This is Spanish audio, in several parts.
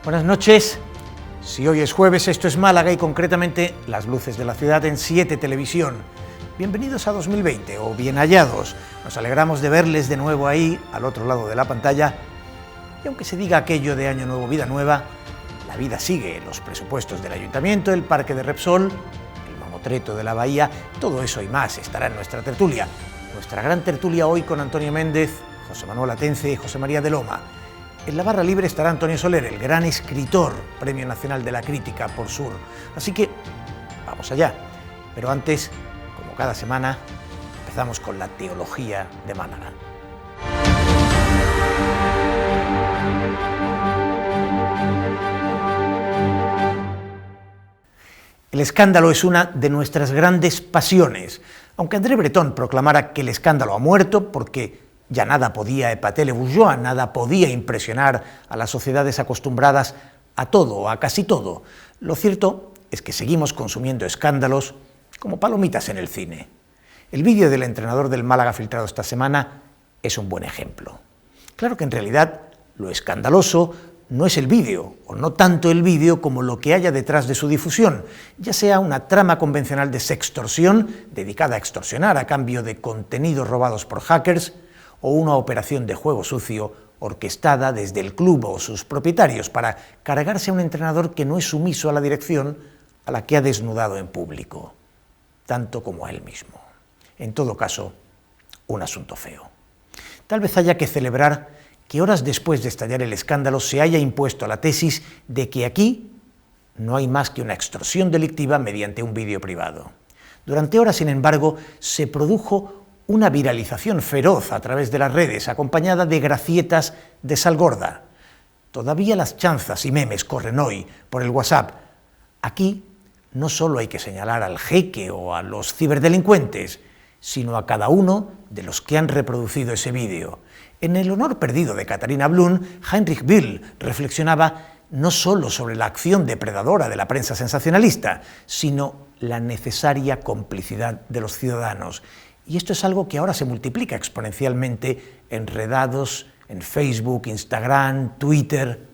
Buenas noches. Si hoy es jueves, esto es Málaga y concretamente las luces de la ciudad en 7 Televisión. Bienvenidos a 2020 o bien hallados. Nos alegramos de verles de nuevo ahí, al otro lado de la pantalla. Y aunque se diga aquello de Año Nuevo, Vida Nueva, la vida sigue. Los presupuestos del Ayuntamiento, el Parque de Repsol, el mamotreto de la Bahía, todo eso y más estará en nuestra tertulia. Nuestra gran tertulia hoy con Antonio Méndez, José Manuel Atence y José María de Loma. En la barra libre estará Antonio Soler, el gran escritor, Premio Nacional de la Crítica por Sur. Así que vamos allá. Pero antes, como cada semana, empezamos con la teología de Málaga. El escándalo es una de nuestras grandes pasiones. Aunque André Breton proclamara que el escándalo ha muerto porque ya nada podía épater le bourgeois, nada podía impresionar a las sociedades acostumbradas a todo, a casi todo. Lo cierto es que seguimos consumiendo escándalos como palomitas en el cine. El vídeo del entrenador del Málaga filtrado esta semana es un buen ejemplo. Claro que en realidad lo escandaloso no es el vídeo, o no tanto el vídeo como lo que haya detrás de su difusión, ya sea una trama convencional de sextorsión dedicada a extorsionar a cambio de contenidos robados por hackers, o una operación de juego sucio orquestada desde el club o sus propietarios para cargarse a un entrenador que no es sumiso a la dirección a la que ha desnudado en público, tanto como a él mismo. En todo caso, un asunto feo. Tal vez haya que celebrar que horas después de estallar el escándalo se haya impuesto la tesis de que aquí no hay más que una extorsión delictiva mediante un vídeo privado. Durante horas, sin embargo, se produjo una viralización feroz a través de las redes, acompañada de gracietas de sal gorda. Todavía las chanzas y memes corren hoy por el WhatsApp. Aquí no solo hay que señalar al jeque o a los ciberdelincuentes, sino a cada uno de los que han reproducido ese vídeo. En El honor perdido de Katharina Blum, Heinrich Böll reflexionaba no solo sobre la acción depredadora de la prensa sensacionalista, sino la necesaria complicidad de los ciudadanos. Y esto es algo que ahora se multiplica exponencialmente enredados en Facebook, Instagram, Twitter.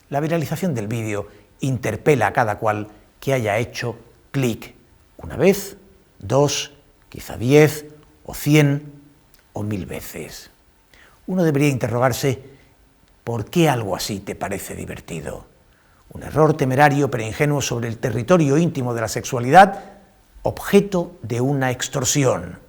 La viralización del vídeo interpela a cada cual que haya hecho clic una vez, 2, quizá 10 o 100 o 1000 veces. Uno debería interrogarse ¿por qué algo así te parece divertido? Un error temerario pero ingenuo sobre el territorio íntimo de la sexualidad, objeto de una extorsión.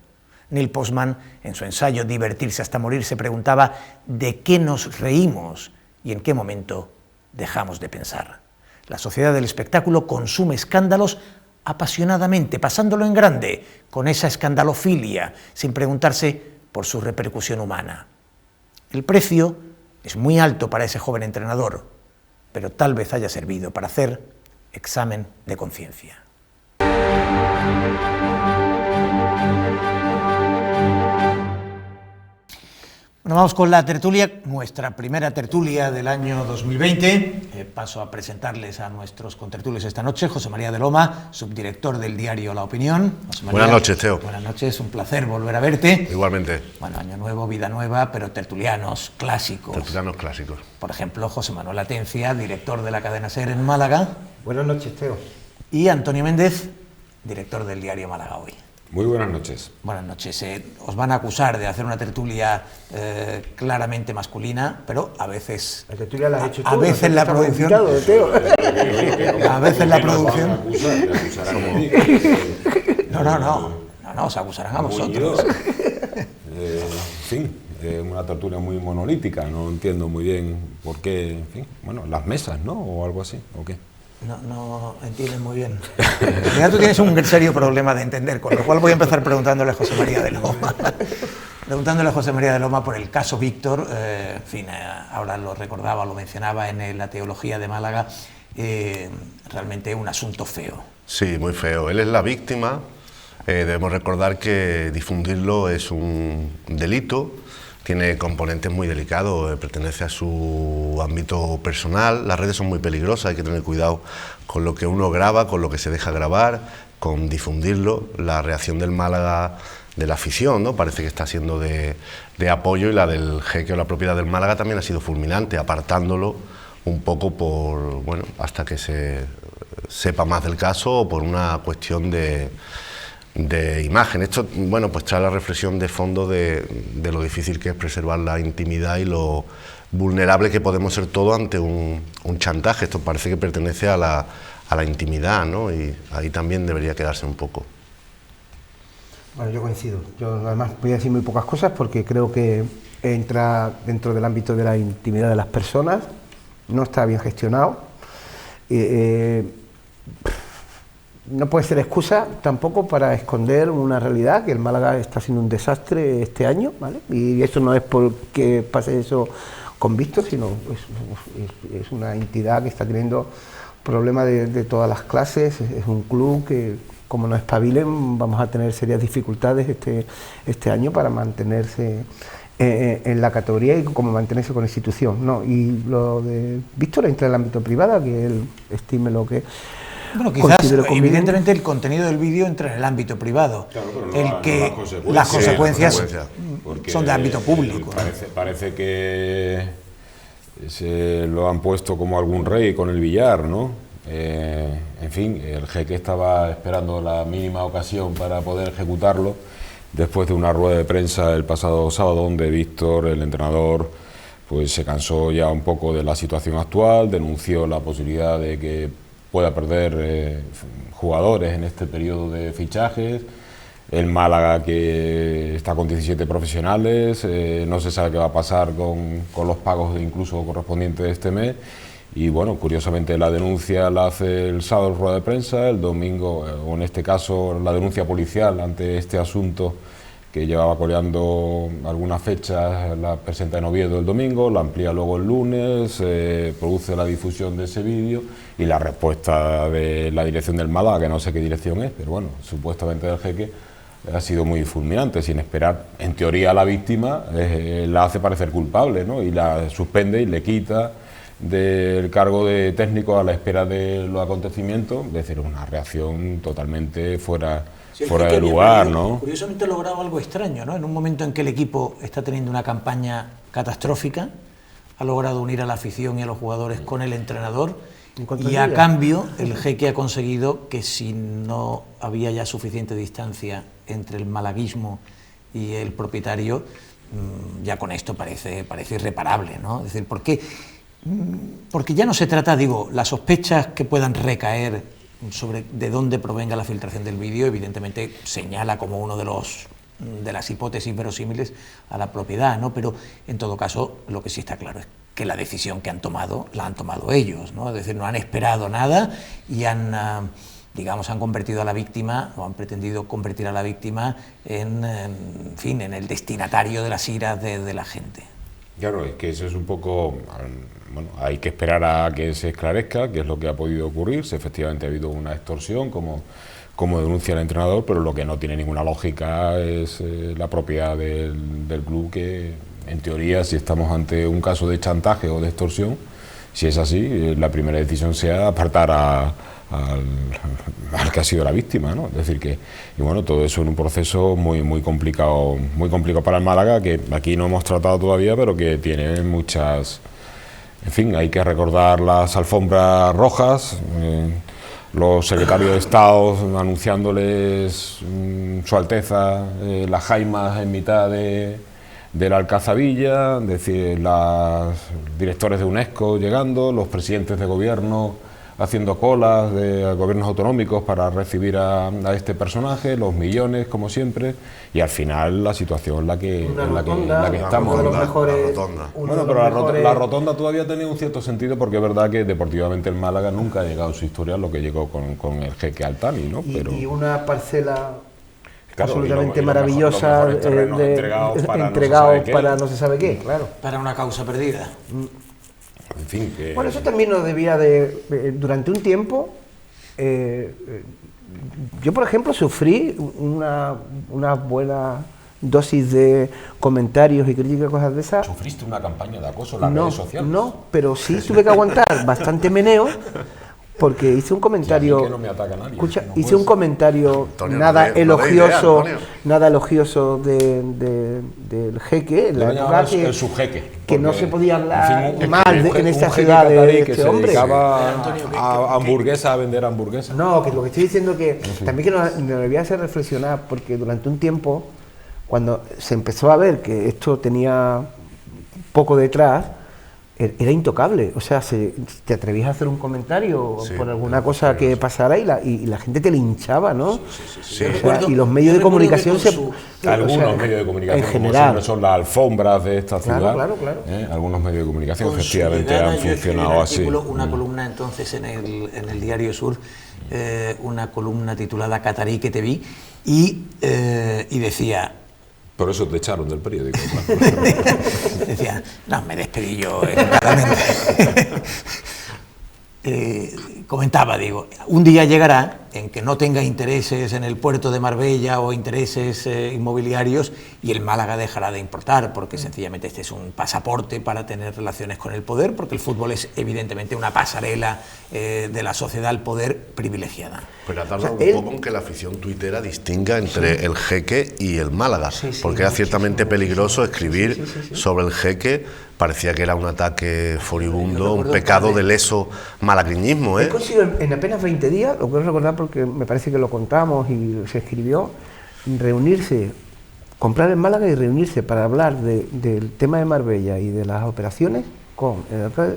Neil Postman, en su ensayo Divertirse hasta morir, se preguntaba ¿de qué nos reímos y en qué momento dejamos de pensar? La sociedad del espectáculo consume escándalos apasionadamente, pasándolo en grande, con esa escandalofilia, sin preguntarse por su repercusión humana. El precio es muy alto para ese joven entrenador, pero tal vez haya servido para hacer examen de conciencia. Bueno, vamos con la tertulia, nuestra primera tertulia del año 2020. Paso a presentarles a nuestros contertulios esta noche. José María de Loma, subdirector del diario La Opinión. José María, buenas noches, Teo. Buenas noches, un placer volver a verte. Igualmente. Bueno, año nuevo, vida nueva, pero tertulianos clásicos. Tertulianos clásicos. Por ejemplo, José Manuel Atencia, director de la cadena SER en Málaga. Buenas noches, Teo. Y Antonio Méndez, director del diario Málaga Hoy. Muy buenas noches. Buenas noches. Os van a acusar de hacer una tertulia claramente masculina, pero a veces... La tertulia la has hecho tú. A veces la producción... A veces la producción... No, os acusarán a vosotros. En fin, una tertulia muy monolítica, no entiendo muy bien por qué, en fin, bueno, las mesas, ¿no? O algo así, ¿o qué? No entienden muy bien. Ya tú tienes un serio problema de entender, con lo cual voy a empezar preguntándole a José María de Loma. Preguntándole a José María de Loma por el caso Víctor, en fin, ahora lo recordaba, lo mencionaba en la teología de Málaga, realmente un asunto feo. Sí, muy feo. Él es la víctima, debemos recordar que difundirlo es un delito, tiene componentes muy delicados, pertenece a su ámbito personal, las redes son muy peligrosas, hay que tener cuidado con lo que uno graba, con lo que se deja grabar, con difundirlo. La reacción del Málaga, de la afición, ¿no? Parece que está siendo de apoyo, y la del jeque o la propiedad del Málaga también ha sido fulminante, apartándolo un poco por, bueno, hasta que se sepa más del caso o por una cuestión de imagen. Esto, bueno, pues trae la reflexión de fondo de lo difícil que es preservar la intimidad y lo vulnerable que podemos ser todos ante un chantaje. Esto parece que pertenece a la intimidad, ¿no? Y ahí también debería quedarse un poco. Bueno, yo coincido. Yo además voy a decir muy pocas cosas porque creo que entra dentro del ámbito de la intimidad de las personas, no está bien gestionado. No puede ser excusa tampoco para esconder una realidad, que el Málaga está siendo un desastre este año, ¿vale? Y eso no es porque pase eso con Víctor, sino es una entidad que está teniendo problemas de todas las clases, es un club que, como no espabilen, vamos a tener serias dificultades este año para mantenerse en la categoría y como mantenerse con la institución, ¿no? Y lo de Víctor entra en el ámbito privado, que él estime lo que... Bueno, quizás, evidentemente, el contenido del vídeo entra en el ámbito privado. Claro, pero las consecuencias son de ámbito público. Parece que se lo han puesto como algún rey con el billar, ¿no? En fin, el jeque estaba esperando la mínima ocasión para poder ejecutarlo, después de una rueda de prensa el pasado sábado, donde Víctor, el entrenador, pues se cansó ya un poco de la situación actual, denunció la posibilidad de que pueda perder jugadores en este periodo de fichajes. El Málaga, que está con 17 profesionales, no se sabe qué va a pasar con los pagos incluso correspondientes de este mes. Y bueno, curiosamente la denuncia la hace el sábado en rueda de prensa, el domingo, o en este caso la denuncia policial ante este asunto que llevaba coleando algunas fechas, la presenta en Oviedo el domingo, la amplía luego el lunes, produce la difusión de ese vídeo y la respuesta de la dirección del Málaga, que no sé qué dirección es, pero bueno, supuestamente del jeque, ha sido muy fulminante, sin esperar. En teoría, a la víctima la hace parecer culpable, ¿no? Y la suspende y le quita del cargo de técnico a la espera de los acontecimientos. Es decir, una reacción totalmente fuera de lugar, ¿no? Curiosamente ha logrado algo extraño, ¿no? En un momento en que el equipo está teniendo una campaña catastrófica, ha logrado unir a la afición y a los jugadores con el entrenador, y a cambio el jeque ha conseguido que, si no había ya suficiente distancia entre el malaguismo y el propietario, ya con esto parece irreparable, ¿no? Es decir, ¿por qué? Porque ya no se trata, digo, las sospechas que puedan recaer sobre de dónde provenga la filtración del vídeo, evidentemente señala como uno de las hipótesis verosímiles a la propiedad, ¿no? Pero en todo caso, lo que sí está claro es que la decisión que han tomado, la han tomado ellos, ¿no? Es decir, no han esperado nada y han convertido a la víctima, o han pretendido convertir a la víctima en el destinatario de las iras de la gente. Claro, es que eso es un poco... Bueno, hay que esperar a que se esclarezca qué es lo que ha podido ocurrir, si efectivamente ha habido una extorsión, como denuncia el entrenador, pero lo que no tiene ninguna lógica es la propiedad del club, que en teoría, si estamos ante un caso de chantaje o de extorsión, si es así, la primera decisión sea apartar al que ha sido la víctima, ¿no? Es decir que, y bueno, todo eso en un proceso muy complicado para el Málaga, que aquí no hemos tratado todavía, pero que tiene muchas... En fin, hay que recordar las alfombras rojas, los secretarios de Estado anunciándoles Su Alteza las jaimas en mitad de la Alcazabilla, es decir, los directores de UNESCO llegando, los presidentes de gobierno haciendo colas de gobiernos autonómicos para recibir a este personaje, los millones, como siempre, y al final la situación en la que estamos. Bueno, pero la rotonda todavía tenía un cierto sentido, porque es verdad que deportivamente el Málaga nunca ha llegado en su historia a lo que llegó con el jeque Altani, ¿no? Y una parcela... Claro, absolutamente maravillosa, entregados para no se sabe qué, claro. Para una causa perdida. En fin, que... Bueno, eso también nos debía de... durante un tiempo, yo por ejemplo sufrí una buena dosis de comentarios y críticas, cosas de esas. ¿Sufriste una campaña de acoso en las redes sociales? No, pero sí tuve que aguantar bastante meneo porque hice un comentario. Sí, que no me ataca nadie. Escucha, No hice puede un ser. comentario Antonio, nada no dé elogioso, idea, Antonio. nada elogioso del jeque, en la Debe época llamarse que, el subjeque. que no porque, se podía hablar en fin, mal en un esta jeque ciudad de catarí este que se hombre. dedicaba Antonio, a hamburguesa, a vender hamburguesas. No, que lo que estoy diciendo que también que nos debía hacer reflexionar, porque durante un tiempo, cuando se empezó a ver que esto tenía poco detrás, era intocable. O sea, te atrevías a hacer un comentario Sí, por alguna cosa que pasara y la gente te linchaba, ¿no? Sí. O sea, Recuerdo- y los medios yo de recuerdo comunicación que con Algunos o sea, medios de comunicación, en como general, siempre son las alfombras de esta Claro, ciudad. claro. Algunos medios de comunicación Con su efectivamente llegada, han yo escribí funcionado un así. artículo, una columna entonces en el Diario Sur, una columna titulada Catarí que te vi, y decía, Por eso te echaron del periódico. Claro. decía, no, me despedí yo educadamente. Comentaba, digo, un día llegará en que no tenga intereses en el puerto de Marbella o intereses inmobiliarios y el Málaga dejará de importar, porque sencillamente este es un pasaporte para tener relaciones con el poder, porque el fútbol es evidentemente una pasarela de la sociedad al poder privilegiada. Pero ha tardado O sea, un poco en que la afición tuitera distinga entre el Jeque y el Málaga, Sí, sí, porque era muchísimo, ciertamente peligroso escribir sí. sobre el Jeque, parecía que era un ataque furibundo, Yo un recuerdo pecado un par de leso malagriñismo, he ¿eh? conseguido en apenas 20 días, lo quiero recordar porque me parece que lo contamos y se escribió, reunirse, comprar en Málaga y reunirse para hablar del tema de Marbella y de las operaciones con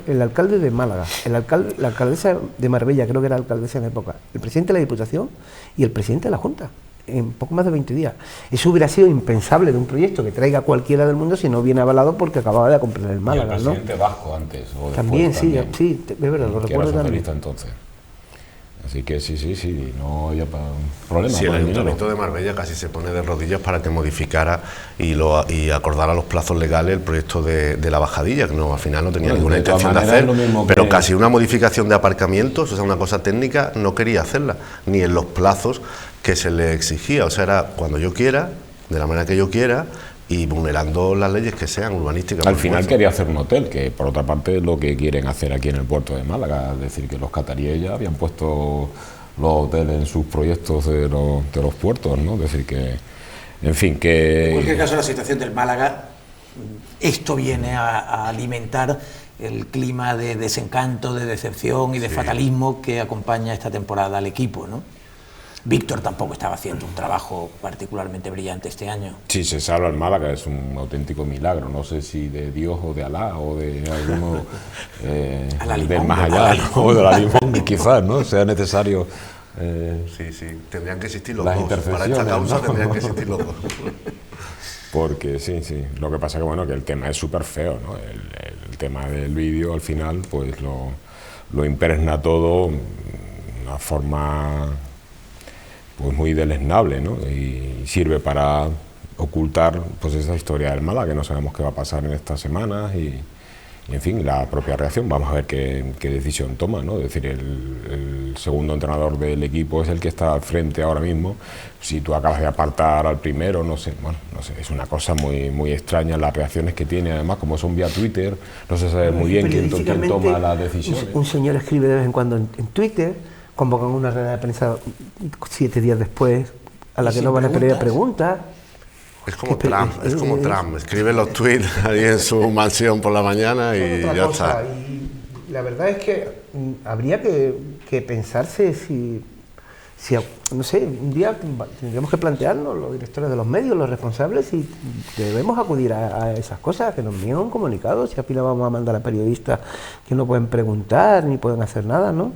el alcalde de Málaga, la alcaldesa de Marbella, creo que era alcaldesa en la época, el presidente de la Diputación y el presidente de la Junta, en poco más de 20 días. Eso hubiera sido impensable de un proyecto que traiga cualquiera del mundo si no viene avalado porque acababa de comprar el Málaga, y el ¿no? presidente vasco antes. O después También, sí, es verdad, lo que era recuerdo también. socialista entonces. Así que sí, no había problema. Sí, el con el dinero. Ayuntamiento de Marbella casi se pone de rodillas para que modificara y acordara los plazos legales el proyecto de la bajadilla, que no, al final no tenía Bueno, ninguna de todas intención de maneras, hacer, es lo mismo pero que- casi una modificación de aparcamientos, o sea, una cosa técnica, no quería hacerla, ni en los plazos que se le exigía, o sea, era cuando yo quiera, de la manera que yo quiera, y vulnerando las leyes que sean urbanísticas. Al por final supuesto. quería hacer un hotel, que por otra parte es lo que quieren hacer aquí en el puerto de Málaga, es decir, que los cataríes ya habían puesto los hoteles en sus proyectos de los puertos, ¿no? Es decir, que, en fin, En cualquier que... caso, la situación del Málaga, esto viene a alimentar el clima de desencanto, de decepción y de fatalismo que acompaña esta temporada al equipo, ¿no? Víctor tampoco estaba haciendo un trabajo particularmente brillante este año. Si se salva el Málaga es un auténtico milagro, no sé si de Dios o de Alá o de alguno Alá de Limón, más Alá allá, Limón. ¿no? O de la Limón, quizás, ¿no? Sea necesario... Sí, tendrían que existir los Las dos. Para intervenciones, esta causa ¿no? tendrían que existir los dos. Porque sí, lo que pasa que bueno, que el tema es súper feo, ¿no? El tema del vídeo al final pues lo impregna todo de una forma pues muy deleznable, ¿no? Y sirve para ocultar pues esa historia del Málaga, que no sabemos qué va a pasar en estas semanas y en fin, la propia reacción, vamos a ver qué decisión toma, ¿no? Es decir, el segundo entrenador del equipo es el que está al frente ahora mismo. Si tú acabas de apartar al primero, no sé, es una cosa muy extraña las reacciones que tiene, además como son vía Twitter, no se sabe muy bien quién toma las decisiones. Un señor escribe de vez en cuando en Twitter, convocan una rueda de prensa 7 días después, a la ¿Y que sin no van a pedir preguntas? preguntas. Es como Trump, escribe los tweets ahí en su mansión por la mañana y Otra ya cosa, está. y la verdad es que habría que pensarse si, no sé, un día tendríamos que plantearnos, los directores de los medios, los responsables, si debemos acudir a esas cosas, que nos envíen un comunicado, si al final vamos a mandar a periodistas que no pueden preguntar ni pueden hacer nada, ¿no?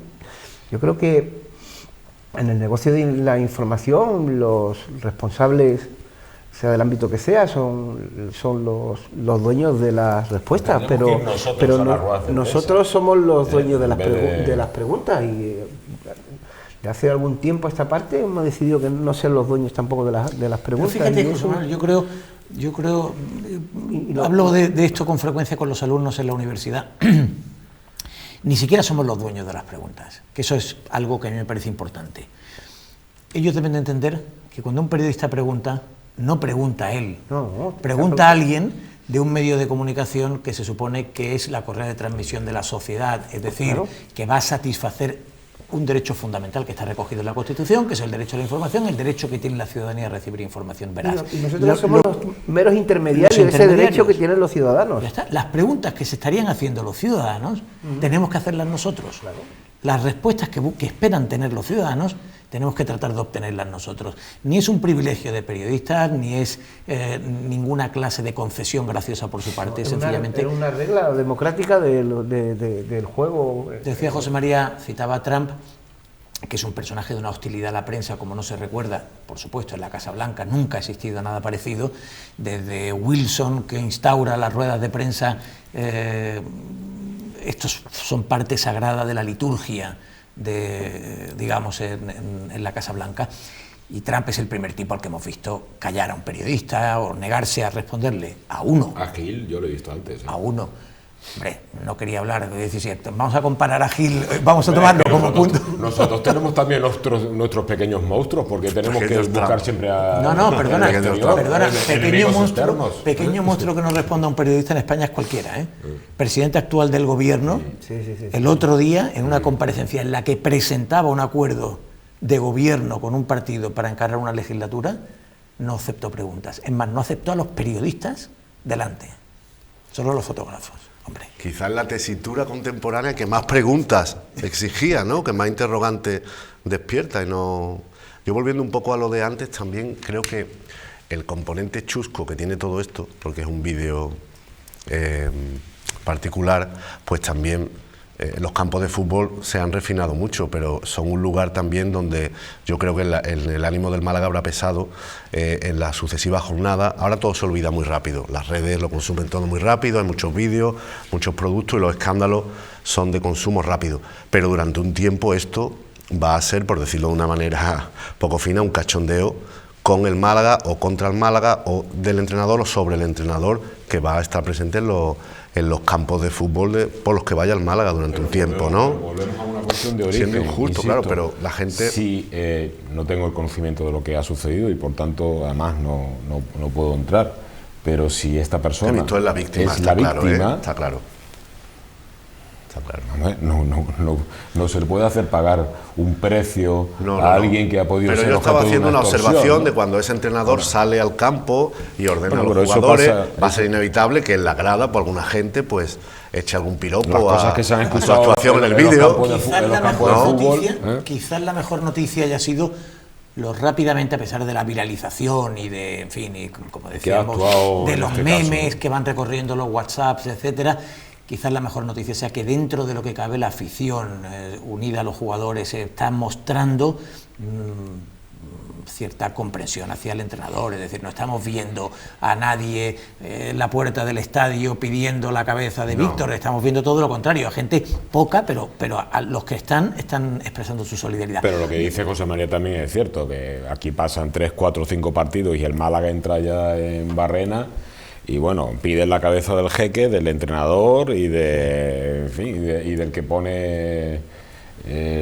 Yo creo que en el negocio de la información, los responsables, sea del ámbito que sea, son los dueños de las respuestas, Tendremos pero, que ir nosotros pero a la no- rueda de prensa. nosotros somos los dueños de en las, vez de- de las preguntas y de hace algún tiempo a esta parte hemos decidido que no ser los dueños tampoco de las Pero preguntas. fíjate, y José eso- Manuel, yo creo, hablo de esto con frecuencia con los alumnos en la universidad. Ni siquiera somos los dueños de las preguntas, que eso es algo que a mí me parece importante. Ellos deben de entender que cuando un periodista pregunta, no pregunta él, No, pregunta a alguien de un medio de comunicación que se supone que es la correa de transmisión de la sociedad, es decir, Claro. que va a satisfacer un derecho fundamental que está recogido en la Constitución, que es el derecho a la información, el derecho que tiene la ciudanía a recibir información veraz. Y nosotros somos los meros intermediarios de ese derecho que tienen los ciudadanos. Ya está. Las preguntas que se estarían haciendo los ciudadanos, tenemos que hacerlas nosotros. Claro. Las respuestas que esperan tener los ciudadanos, tenemos que tratar de obtenerlas nosotros. Ni es un privilegio de periodistas, ni es ninguna clase de concesión graciosa por su parte, sencillamente... Es una regla democrática del juego. Decía José María, citaba a Trump, que es un personaje de una hostilidad a la prensa como no se recuerda, por supuesto, en la Casa Blanca nunca ha existido nada parecido, desde Wilson, que instaura las ruedas de prensa, estos son parte sagrada de la liturgia, digamos, en la Casa Blanca, y Trump es el primer tipo al que hemos visto callar a un periodista o negarse a responderle, a uno. A Gil, yo lo he visto antes. A uno. Hombre, no quería hablar de 17. Vamos a comparar a Gil, vamos a tomarlo como punto. Nosotros tenemos también nuestros pequeños monstruos, porque tenemos que buscar siempre a... No, perdona, externos. pequeño monstruo que no responda a un periodista en España es cualquiera, ¿eh? Presidente actual del gobierno, el otro día, en una comparecencia en la que presentaba un acuerdo de gobierno con un partido para encarar una legislatura, no aceptó preguntas. Es más, no aceptó a los periodistas delante, solo los fotógrafos. Hombre. Quizás la tesitura contemporánea que más preguntas exigía, ¿no? Que más interrogantes despierta. Y no... Yo, volviendo un poco a lo de antes, también creo que el componente chusco que tiene todo esto, porque es un vídeo particular, pues también los campos de fútbol se han refinado mucho, pero son un lugar también donde yo creo que el ánimo del Málaga habrá pesado en las sucesivas jornadas. Ahora todo se olvida muy rápido, las redes lo consumen todo muy rápido, hay muchos vídeos, muchos productos y los escándalos son de consumo rápido, pero durante un tiempo esto va a ser, por decirlo de una manera poco fina, un cachondeo con el Málaga o contra el Málaga o del entrenador o sobre el entrenador que va a estar presente en los campos de fútbol por los que vaya el Málaga durante un tiempo, ¿no? Volvemos a una cuestión de origen. Siendo injusto, insisto, claro, pero la gente... Sí, no tengo el conocimiento de lo que ha sucedido y por tanto, además, no puedo entrar. Pero si esta persona es la víctima, es la víctima, está claro. No se le puede hacer pagar un precio a alguien que ha podido ser objeto de una extorsión. Pero yo estaba haciendo una observación de cuando ese entrenador sale al campo y ordena a los jugadores, va a ser inevitable que en la grada, por alguna gente, pues eche algún piropo a su actuación en el vídeo. Quizás la mejor noticia haya sido lo rápidamente, a pesar de la viralización y de, en fin, y como decíamos, de los memes que van recorriendo los WhatsApps, etcétera. Quizás la mejor noticia sea que dentro de lo que cabe la afición unida a los jugadores está mostrando cierta comprensión hacia el entrenador, es decir, no estamos viendo a nadie en la puerta del estadio pidiendo la cabeza de Víctor, estamos viendo todo lo contrario, a gente poca, pero a los que están expresando su solidaridad. Pero lo que dice José María también es cierto, que aquí pasan 3, 4, 5 partidos y el Málaga entra ya en barrena. Y bueno, piden la cabeza del jeque, del entrenador y del que pone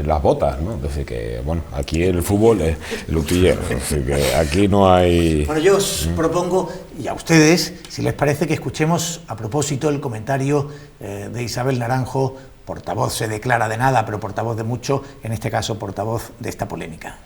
las botas, ¿no? Es decir que, bueno, aquí el fútbol es el utillero, es decir que aquí no hay... Bueno, yo os propongo, y a ustedes, si les parece, que escuchemos a propósito el comentario de Isabel Naranjo, portavoz, se declara de nada, pero portavoz de mucho, en este caso portavoz de esta polémica.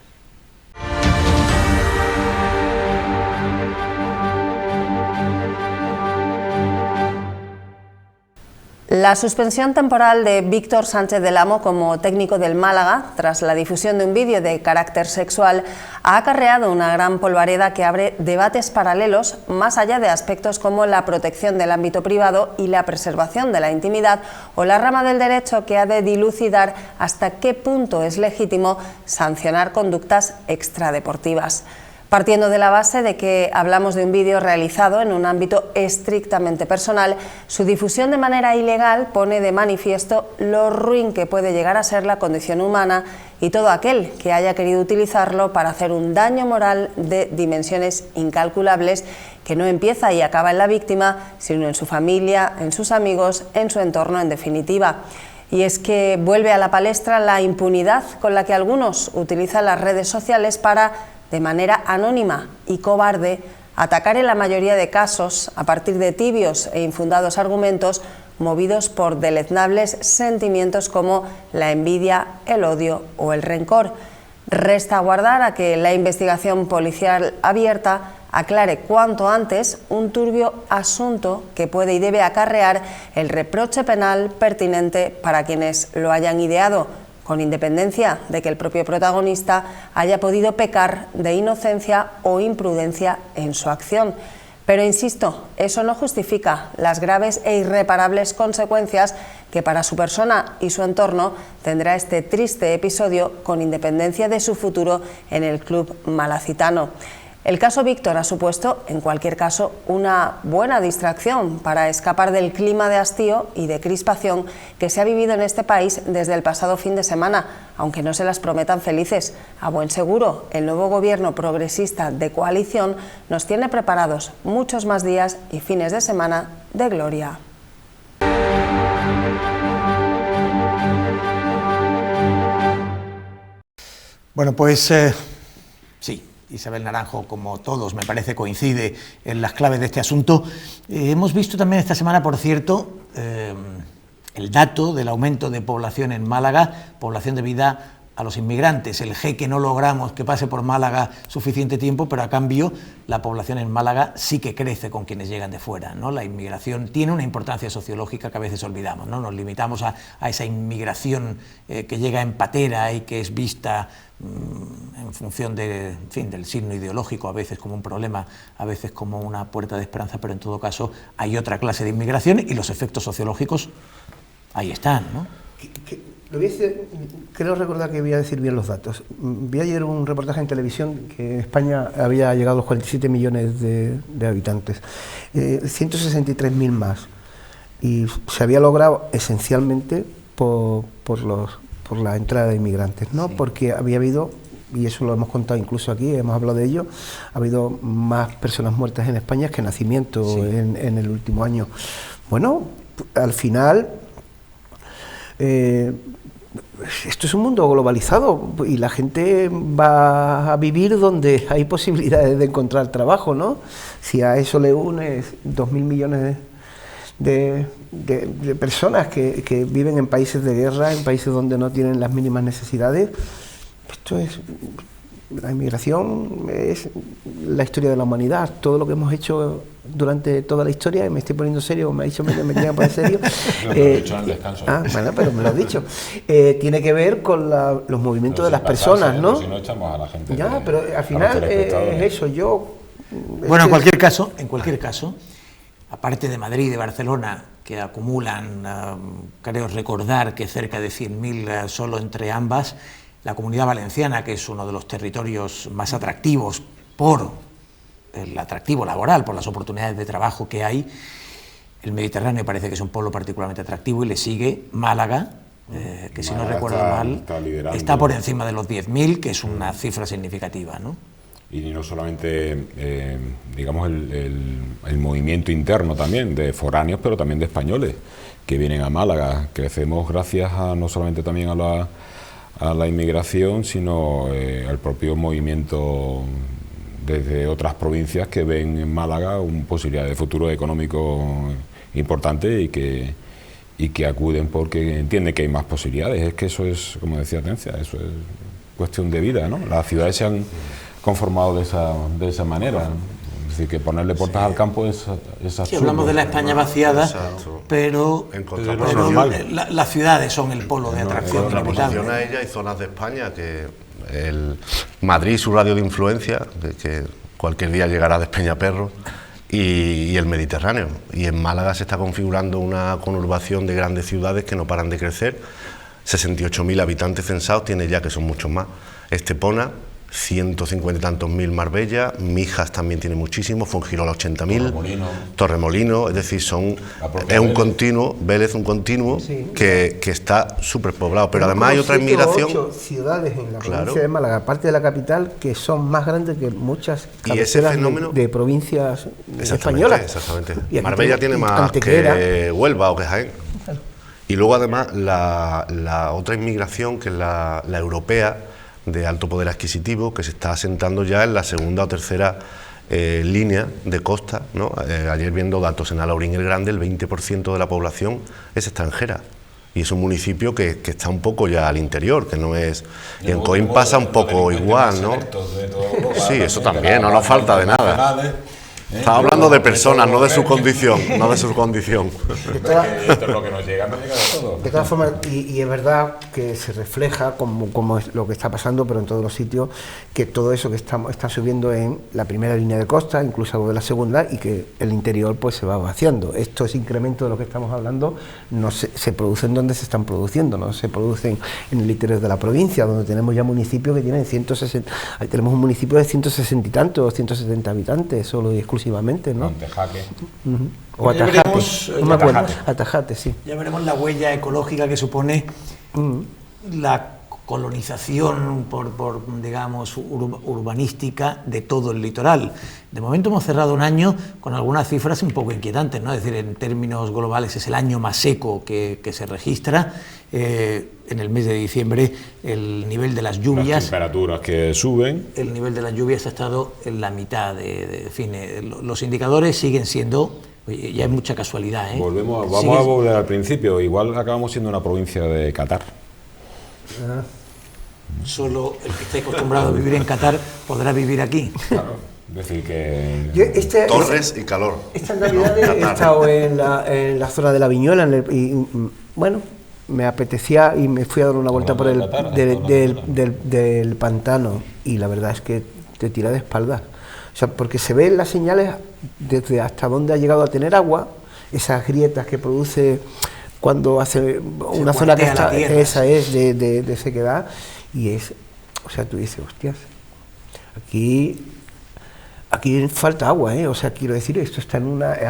La suspensión temporal de Víctor Sánchez del Amo como técnico del Málaga, tras la difusión de un vídeo de carácter sexual, ha acarreado una gran polvareda que abre debates paralelos más allá de aspectos como la protección del ámbito privado y la preservación de la intimidad, o la rama del derecho que ha de dilucidar hasta qué punto es legítimo sancionar conductas extradeportivas. Partiendo de la base de que hablamos de un vídeo realizado en un ámbito estrictamente personal, su difusión de manera ilegal pone de manifiesto lo ruin que puede llegar a ser la condición humana y todo aquel que haya querido utilizarlo para hacer un daño moral de dimensiones incalculables que no empieza y acaba en la víctima, sino en su familia, en sus amigos, en su entorno en definitiva. Y es que vuelve a la palestra la impunidad con la que algunos utilizan las redes sociales para, de manera anónima y cobarde, atacar en la mayoría de casos, a partir de tibios e infundados argumentos, movidos por deleznables sentimientos como la envidia, el odio o el rencor. Resta aguardar a que la investigación policial abierta aclare cuanto antes un turbio asunto que puede y debe acarrear el reproche penal pertinente para quienes lo hayan ideado, con independencia de que el propio protagonista haya podido pecar de inocencia o imprudencia en su acción. Pero insisto, eso no justifica las graves e irreparables consecuencias que para su persona y su entorno tendrá este triste episodio, con independencia de su futuro en el club malacitano. El caso Víctor ha supuesto, en cualquier caso, una buena distracción para escapar del clima de hastío y de crispación que se ha vivido en este país desde el pasado fin de semana, aunque no se las prometan felices. A buen seguro, el nuevo gobierno progresista de coalición nos tiene preparados muchos más días y fines de semana de gloria. Bueno, pues sí. Isabel Naranjo, como todos, me parece, coincide en las claves de este asunto. Hemos visto también esta semana, por cierto, el dato del aumento de población en Málaga, población debida a los inmigrantes. El jeque no logramos que pase por Málaga suficiente tiempo, pero a cambio la población en Málaga sí que crece con quienes llegan de fuera, ¿no? La inmigración tiene una importancia sociológica que a veces olvidamos, ¿no? Nos limitamos a esa inmigración que llega en patera y que es vista en función del signo ideológico, a veces como un problema, a veces como una puerta de esperanza, pero en todo caso hay otra clase de inmigración y los efectos sociológicos ahí están, ¿no? Creo recordar que voy a decir bien los datos. Vi ayer un reportaje en televisión que en España había llegado a los 47 millones de habitantes, 163.000 más, y se había logrado esencialmente por la entrada de inmigrantes, ¿no? Sí. Porque había habido, y eso lo hemos contado incluso aquí, hemos hablado de ello, ha habido más personas muertas en España que nacimientos sí. en el último año. Bueno, al final esto es un mundo globalizado y la gente va a vivir donde hay posibilidades de encontrar trabajo, ¿no? Si a eso le unes 2.000 millones de personas que viven en países de guerra, en países donde no tienen las mínimas necesidades, esto es... La inmigración es la historia de la humanidad, todo lo que hemos hecho durante toda la historia, y me estoy poniendo serio, me ha dicho que me quería poner serio. No, lo he dicho en el descanso. Bueno, pero me lo has dicho. Tiene que ver con los movimientos de las personas, ¿no? Si no echamos a la gente. Ya, pero al final es eso, Bueno, en cualquier caso, aparte de Madrid y de Barcelona, que acumulan, creo recordar que cerca de 100.000 solo entre ambas, la Comunidad Valenciana, que es uno de los territorios más atractivos por el atractivo laboral, por las oportunidades de trabajo que hay, el Mediterráneo parece que es un polo particularmente atractivo, y le sigue Málaga, que si no recuerdo mal, está por encima de los 10.000, que es una cifra significativa, ¿no? Y no solamente, digamos, el movimiento interno también de foráneos, pero también de españoles que vienen a Málaga. Crecemos gracias a no solamente también a la inmigración, sino al propio movimiento desde otras provincias que ven en Málaga una posibilidad de futuro económico importante y que acuden porque entienden que hay más posibilidades. Es que eso es, como decía Atencia, eso es cuestión de vida, ¿no? Las ciudades se han conformado de esa manera, ¿no? Es decir, que ponerle puertas al campo es absurdo. Sí, hablamos de la España vaciada, exacto. pero las ciudades son el polo de atracción. En contraposición a ella hay zonas de España que el Madrid, su radio de influencia, que cualquier día llegará a Despeñaperros, y el Mediterráneo. Y en Málaga se está configurando una conurbación de grandes ciudades que no paran de crecer. 68.000 habitantes censados tiene ya, que son muchos más. Estepona, 150 y tantos mil Marbella, Mijas también tiene muchísimo, Fuengirola 80.000, Torremolinos, es decir, es un continuo, Vélez un continuo, sí, que está súper poblado, pero además hay otra inmigración. 8 ciudades en la provincia de Málaga, aparte de la capital, que son más grandes que muchas cabeceras de provincias españolas. Exactamente. Marbella tiene más que Huelva o que Jaén. Y luego además la otra inmigración, que es la europea, de alto poder adquisitivo, que se está asentando ya en la segunda o tercera línea de costa, ¿no? Ayer viendo datos en Alhaurín el Grande, el 20% de la población es extranjera. Y es un municipio que está un poco ya al interior, que no es... Y en Coín pasa un poco igual, ¿no? Sí, eso también, no nos falta de nada. Estaba hablando de personas, no de su condición, no de su condición. Esto es lo que nos llega, nos llega de todo. De todas formas, y es verdad que se refleja como es lo que está pasando, pero en todos los sitios, que todo eso que está subiendo en la primera línea de costa, incluso algo de la segunda, y que el interior pues se va vaciando. Estos incrementos de lo que estamos hablando no se producen donde se están produciendo, no se producen en el interior de la provincia, donde tenemos ya municipios que tienen 160, tenemos un municipio de 160 y tantos, 170 habitantes, solo y exclusivamente, ¿no? Montejaque. O Ya Atajate, veremos, no me acuerdo, Atajate, sí. Ya veremos la huella ecológica que supone la colonización digamos, urbanística de todo el litoral. De momento hemos cerrado un año con algunas cifras un poco inquietantes, ¿no? Es decir, en términos globales es el año más seco que se registra. En el mes de diciembre el nivel de las lluvias... Las temperaturas que suben. El nivel de las lluvias ha estado en la mitad. En fin, los indicadores siguen siendo... Ya hay mucha casualidad, ¿eh? Vamos a volver al principio. Igual acabamos siendo una provincia de Qatar. Solo el que esté acostumbrado a vivir en Qatar podrá vivir aquí. Claro. Es decir, que... Torres y calor. Estas navidades he estado en la zona de la Viñuela bueno, me apetecía y me fui a dar una vuelta por del pantano, y la verdad es que te tira de espaldas. O sea, porque se ven las señales desde hasta dónde ha llegado a tener agua, esas grietas que produce cuando hace una zona que está, esa es de sequedad, y es, o sea, tú dices, hostias, aquí falta agua, o sea, quiero decir, esto está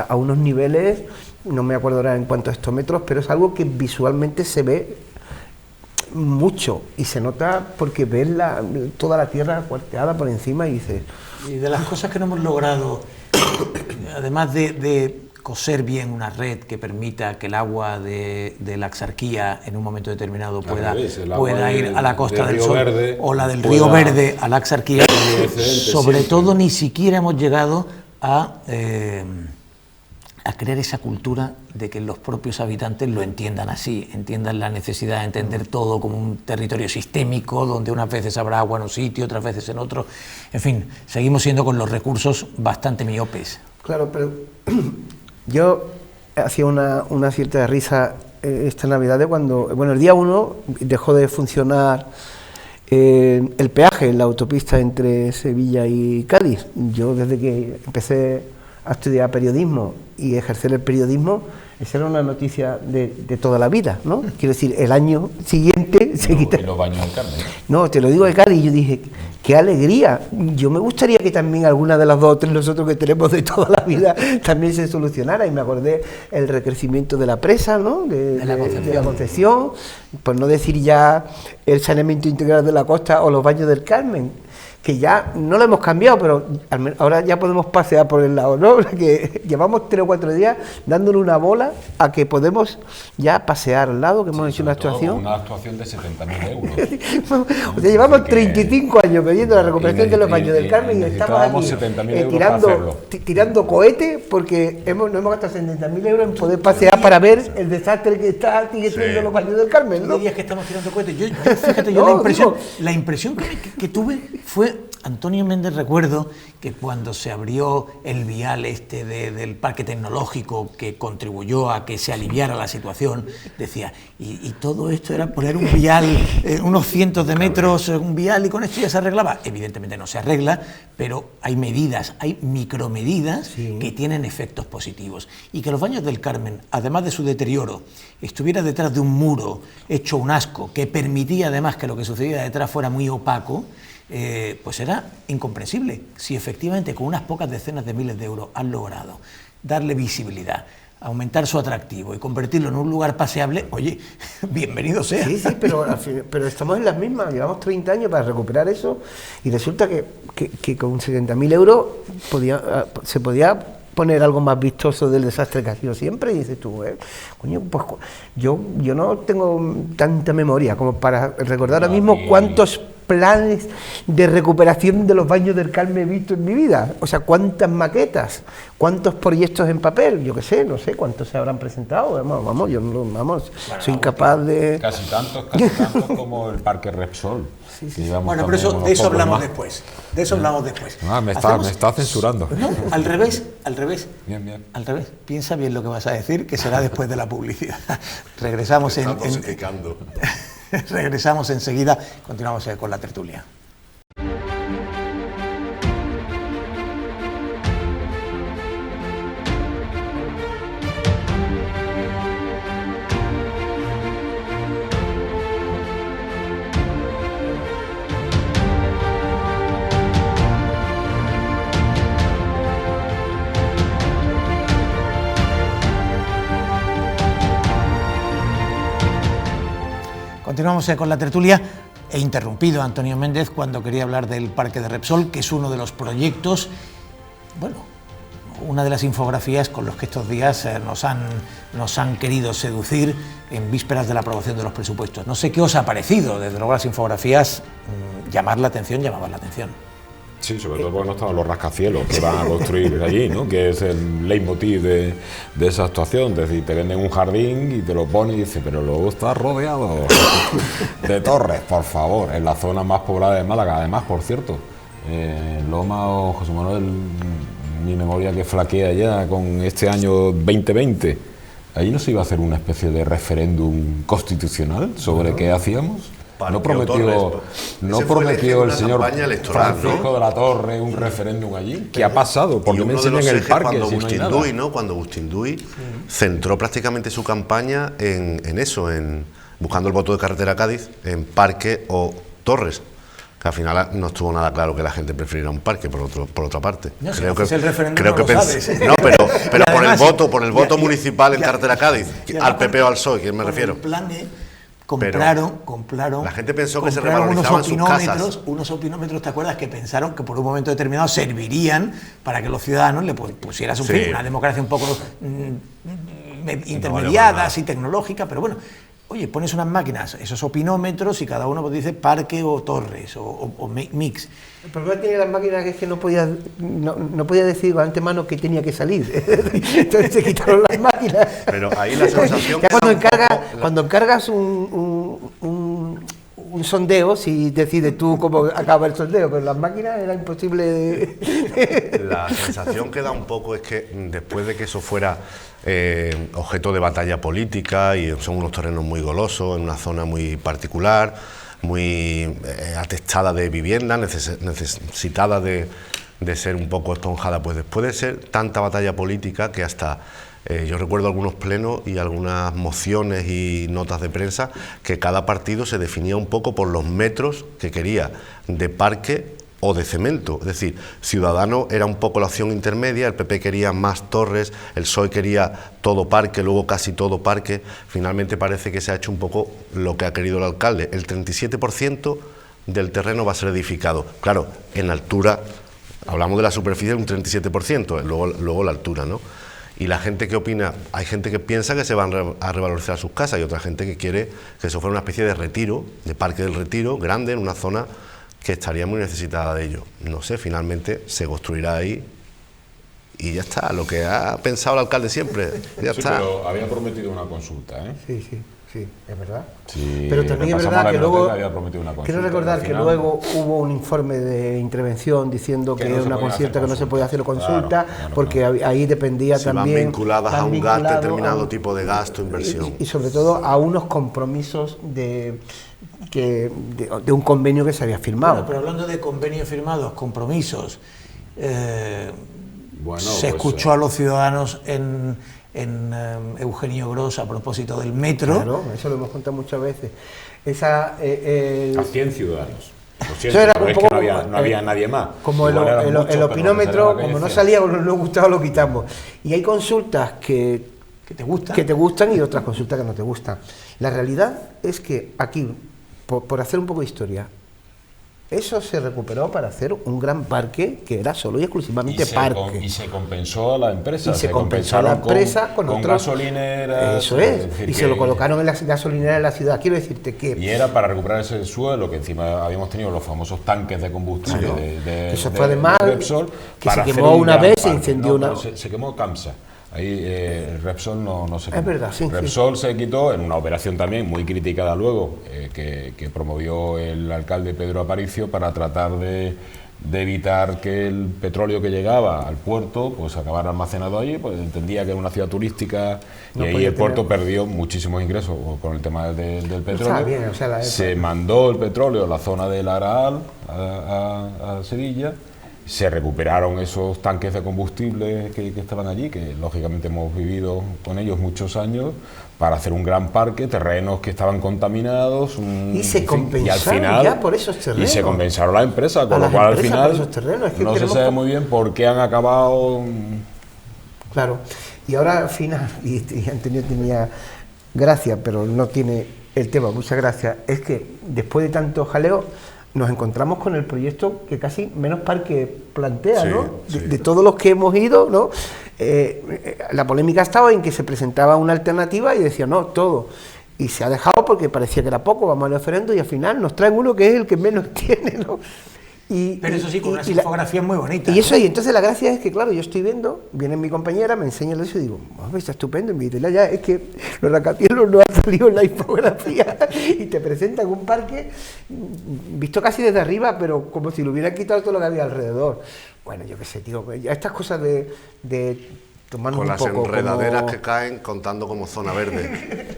a unos niveles, no me acuerdo ahora en cuántos hectómetros, pero es algo que visualmente se ve mucho y se nota porque ves toda la tierra cuarteada por encima y dices... Y de las cosas que no hemos logrado, además de coser bien una red que permita que el agua de la Axarquía en un momento determinado pueda ir a la Costa del Sol, o la del Río Verde a la Axarquía, sobre todo ni siquiera hemos llegado a crear esa cultura de que los propios habitantes lo entiendan así, entiendan la necesidad de entender todo como un territorio sistémico, donde unas veces habrá agua en un sitio, otras veces en otro. En fin, seguimos siendo con los recursos bastante miopes. Claro, pero yo hacía una cierta risa esta Navidad de cuando, bueno, el día 1 dejó de funcionar el peaje en la autopista entre Sevilla y Cádiz. Yo desde que empecé a estudiar periodismo y ejercer el periodismo, esa era una noticia de toda la vida, ¿no? Quiero decir, el año siguiente se quita... ¿Y los baños del Carmen? No, te lo digo de Cádiz, yo dije, qué alegría. Yo me gustaría que también alguna de las 2 o 3 nosotros que tenemos de toda la vida también se solucionara, y me acordé el recrecimiento de la presa, ¿no? De la Concepción, por no decir ya el saneamiento integral de la costa o los baños del Carmen, que ya no lo hemos cambiado, pero ahora ya podemos pasear por el lado, ¿no? O sea, que llevamos 3 o 4 días dándole una bola a que podemos ya pasear al lado, que hemos hecho una actuación. Una actuación de 70.000 euros. O sea, llevamos 35 años pidiendo la recuperación de los baños del Carmen y estamos aquí tirando cohetes porque no hemos gastado 70.000 euros en poder pasear para ver el desastre que sigue teniendo los baños del Carmen, ¿no? ¿Qué días que estamos tirando cohetes? Fíjate, yo la impresión que tuve fue, Antonio Méndez, recuerdo que cuando se abrió el vial del Parque Tecnológico, que contribuyó a que se aliviara la situación, decía, y todo esto era poner un vial, unos cientos de metros, un vial, y con esto ya se arreglaba. Evidentemente no se arregla, pero hay medidas, hay micromedidas que tienen efectos positivos. Y que los baños del Carmen, además de su deterioro, estuviera detrás de un muro hecho un asco, que permitía además que lo que sucedía detrás fuera muy opaco, pues era incomprensible. Si efectivamente con unas pocas decenas de miles de euros han logrado darle visibilidad, aumentar su atractivo y convertirlo en un lugar paseable, oye, bienvenido sea. Sí, pero estamos en las mismas, llevamos 30 años para recuperar eso, y resulta que con 70.000 euros se podía poner algo más vistoso del desastre que ha sido siempre, y dices tú, coño, pues yo no tengo tanta memoria como para recordar ahora mismo cuántos planes de recuperación de los baños del Carmen he visto en mi vida? O sea, ¿cuántas maquetas? ¿Cuántos proyectos en papel? Yo qué sé, no sé cuántos se habrán presentado. Vamos, yo no, soy incapaz de... Casi tantos como el Parque Repsol. Bueno, pero eso, de eso hablamos después. De eso hablamos después. Me está censurando. No, al revés. Bien. Al revés. Piensa bien lo que vas a decir, que será después de la publicidad. Regresamos regresamos enseguida, continuamos con la tertulia. Continuamos con la tertulia. He interrumpido a Antonio Méndez cuando quería hablar del Parque de Repsol, que es uno de los proyectos, bueno, una de las infografías con los que estos días nos han querido seducir en vísperas de la aprobación de los presupuestos. No sé qué os ha parecido, desde luego las infografías llamaban la atención. Sí, sobre todo porque no estaban los rascacielos que van a construir allí, ¿no? Que es el leitmotiv de esa actuación. Es decir, te venden un jardín y te lo ponen y dices, pero luego está rodeado de torres, por favor, en la zona más poblada de Málaga. Además, por cierto, Loma o José Manuel, mi memoria que flaquea ya con este año 2020, ¿ahí no se iba a hacer una especie de referéndum constitucional sobre qué hacíamos? No prometió el señor Francisco de la Torre un referéndum allí. ¿Qué ha pasado? Porque me enseñan el parque si no hay nada. Cuando Agustín Duy centró prácticamente su campaña en eso, en buscando el voto de Carretera Cádiz, en parque o torres. Que al final no estuvo nada claro que la gente prefiriera un parque por otra parte. No, creo que el referéndum no lo sabes, ¿eh? No, pero además, por el voto ya, municipal en Carretera Cádiz, al PP o al PSOE, ¿quién me refiero? El plan compraron. La gente pensó que se revalorizaban sus casas. Unos opinómetros, ¿te acuerdas? Que pensaron que por un momento determinado servirían para que los ciudadanos le pusieras una democracia un poco intermediada, así tecnológica, pero bueno. Oye, pones unas máquinas, esos opinómetros, y cada uno pues dice parque o torres o mix. El problema tiene las máquinas que es que no podía decir de antemano que tenía que salir. Entonces se quitaron las máquinas. Pero ahí la sensación ya cuando encargas un sondeo, si decides tú cómo acaba el sondeo, pero las máquinas era imposible La sensación que da un poco es que después de que eso fuera objeto de batalla política, y son unos terrenos muy golosos, en una zona muy particular, muy atestada de vivienda, necesitada de ser un poco esponjada, pues después de ser tanta batalla política que hasta... yo recuerdo algunos plenos y algunas mociones y notas de prensa que cada partido se definía un poco por los metros que quería de parque o de cemento. Es decir, Ciudadanos era un poco la opción intermedia, el PP quería más torres, el PSOE quería todo parque, luego casi todo parque. Finalmente parece que se ha hecho un poco lo que ha querido el alcalde. El 37% del terreno va a ser edificado. Claro, en altura, hablamos de la superficie de un 37%, luego la altura, ¿no? Y la gente que opina, hay gente que piensa que se van a revalorizar sus casas y otra gente que quiere que eso fuera una especie de retiro, de parque del retiro, grande, en una zona que estaría muy necesitada de ello. No sé, finalmente se construirá ahí y ya está, lo que ha pensado el alcalde siempre, ya está. Pero había prometido una consulta, ¿eh? Sí, es verdad. Sí, pero también es verdad que luego, quiero recordar que final, luego hubo un informe de intervención diciendo que era una consulta que no se podía hacer consulta, claro, porque ahí dependía también... van vinculadas a un determinado tipo de gasto, inversión. Y sobre todo a unos compromisos de un convenio que se había firmado. Bueno, pero hablando de convenios firmados, compromisos, se escuchó a los ciudadanos en Eugenio Gros a propósito del metro. Claro, eso lo hemos contado muchas veces. A 100 ciudadanos. Eso era un poco, que no había nadie más. Como el opinómetro, como no salía o no nos gustaba, lo quitamos. Y hay consultas que te gustan y otras consultas que no te gustan. La realidad es que aquí, por hacer un poco de historia, Eso se recuperó para hacer un gran parque que era solo y exclusivamente parque. Y se compensó a la empresa. Y se compensó a la empresa con otros gasolineras. Eso es. Y se lo colocaron en las gasolineras de la ciudad. Quiero decirte que... Y era para recuperar ese suelo, que encima habíamos tenido los famosos tanques de combustible eso fue además Repsol, que se quemó una vez, se incendió una... Se quemó Camsa. Ahí Repsol no se quemó. Es verdad, sí. Repsol se quitó en una operación también muy criticada luego, que promovió el alcalde Pedro Aparicio para tratar de evitar que el petróleo que llegaba al puerto pues acabara almacenado allí, pues entendía que era una ciudad turística y ahí el puerto perdió muchísimos ingresos con el tema del petróleo. Bien, se mandó el petróleo a la zona del Araal, a Sevilla. Se recuperaron esos tanques de combustible que estaban allí, que lógicamente hemos vivido con ellos muchos años, para hacer un gran parque, terrenos que estaban contaminados. Y se compensaron al final, ya por esos terrenos. Y se compensaron la empresa, con lo cual al final es que no se sabe muy bien por qué han acabado... Claro, y ahora al final, y Antonio tenía gracia, pero no tiene el tema mucha gracia, es que después de tanto jaleo, nos encontramos con el proyecto que casi menos parque plantea, sí, ¿no? Sí. De todos los que hemos ido, ¿no? La polémica estaba en que se presentaba una alternativa y decía, no, todo. Y se ha dejado porque parecía que era poco, vamos al referendo, y al final nos traen uno que es el que menos tiene, ¿no? Pero eso sí, con unas infografías muy bonitas. Y eso, y entonces la gracia es que, claro, yo estoy viendo, viene mi compañera, me enseña eso y digo, está estupendo, y me dice, ya, es que los rascacielos no han salido en la infografía, y te presentan un parque visto casi desde arriba, pero como si lo hubieran quitado todo lo que había alrededor. Bueno, yo qué sé, tío, ya estas cosas de tomarnos con un las poco enredaderas como... que caen contando como zona verde.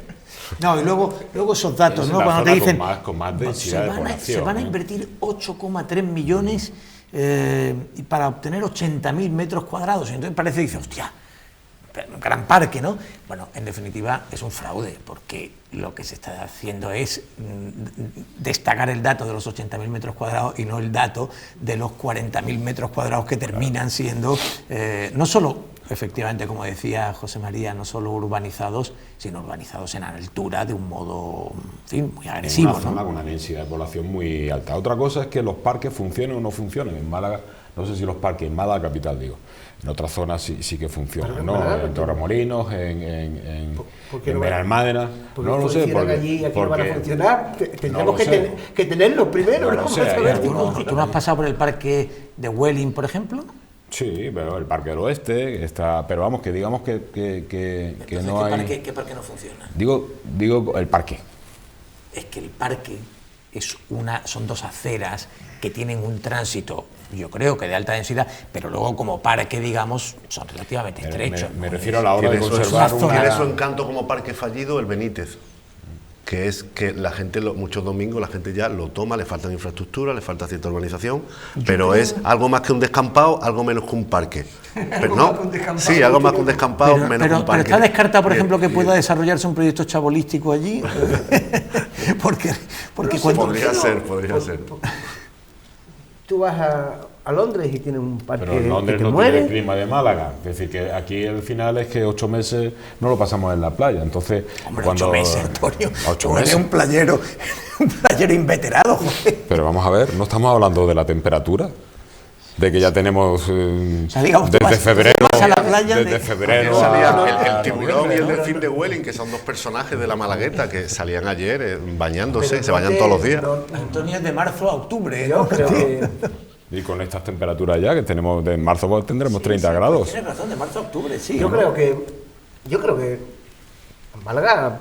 No, y luego esos datos, Es ¿no? la Cuando te zona dicen con más densidad de población, se van a invertir 8,3 millones para obtener 80.000 metros cuadrados. Entonces parece, dice, hostia, un gran parque, ¿no? Bueno, en definitiva es un fraude, porque lo que se está haciendo es destacar el dato de los 80.000 metros cuadrados y no el dato de los 40.000 metros cuadrados que terminan siendo no solo, efectivamente, como decía José María, no solo urbanizados, sino urbanizados en altura de un modo, en fin, muy agresivo. En una zona con una densidad de población muy alta. Otra cosa es que los parques funcionen o no funcionen. En Málaga, no sé si los parques, en Málaga capital digo, en otras zonas sí que funcionan, ¿no? En Torremolinos, en Benalmádena, no lo sé. Porque allí aquí no van a funcionar, tendremos que tenerlo primero. No, ¿no? sé, ¿Tú no has pasado por el parque de Welling, por ejemplo? Sí, pero el Parque del Oeste está, pero vamos, que digamos que Entonces, no hay... ¿qué parque no funciona? Digo el parque. Es que el parque son dos aceras que tienen un tránsito, yo creo que de alta densidad, pero luego como parque, digamos, son relativamente estrechos. Me refiero a la hora de conservar Tiene su encanto como parque fallido el Benítez, que es que la gente, muchos domingos la gente ya lo toma, le falta infraestructura, le falta cierta urbanización, pero es algo más que un descampado, algo menos que un parque. Pero no, sí, algo más que un descampado, menos que un parque. Pero está descartado, por ejemplo, que pueda desarrollarse un proyecto chabolístico allí, porque cuando... Podría ser. Tú vas a Londres y tienes un parque. Pero en Londres que te no muere. tiene el clima de Málaga. Es decir, que aquí el final es que 8 meses no lo pasamos en la playa. Entonces, Hombre, cuando 8 meses, Antonio. 8 meses. Un playero inveterado, joder. Pero vamos a ver, no estamos hablando de la temperatura, de que ya tenemos digamos, desde febrero. vas a la playa desde febrero. Salía el tiburón y el delfín de Welling, que son dos personajes de la Malagueta que salían ayer bañándose, se bañan todos los días. Antonio es de marzo a octubre. Yo creo que. Y con estas temperaturas ya que tenemos de marzo pues, tendremos 30 grados. Tienes razón, de marzo a octubre, sí. Yo creo que en Málaga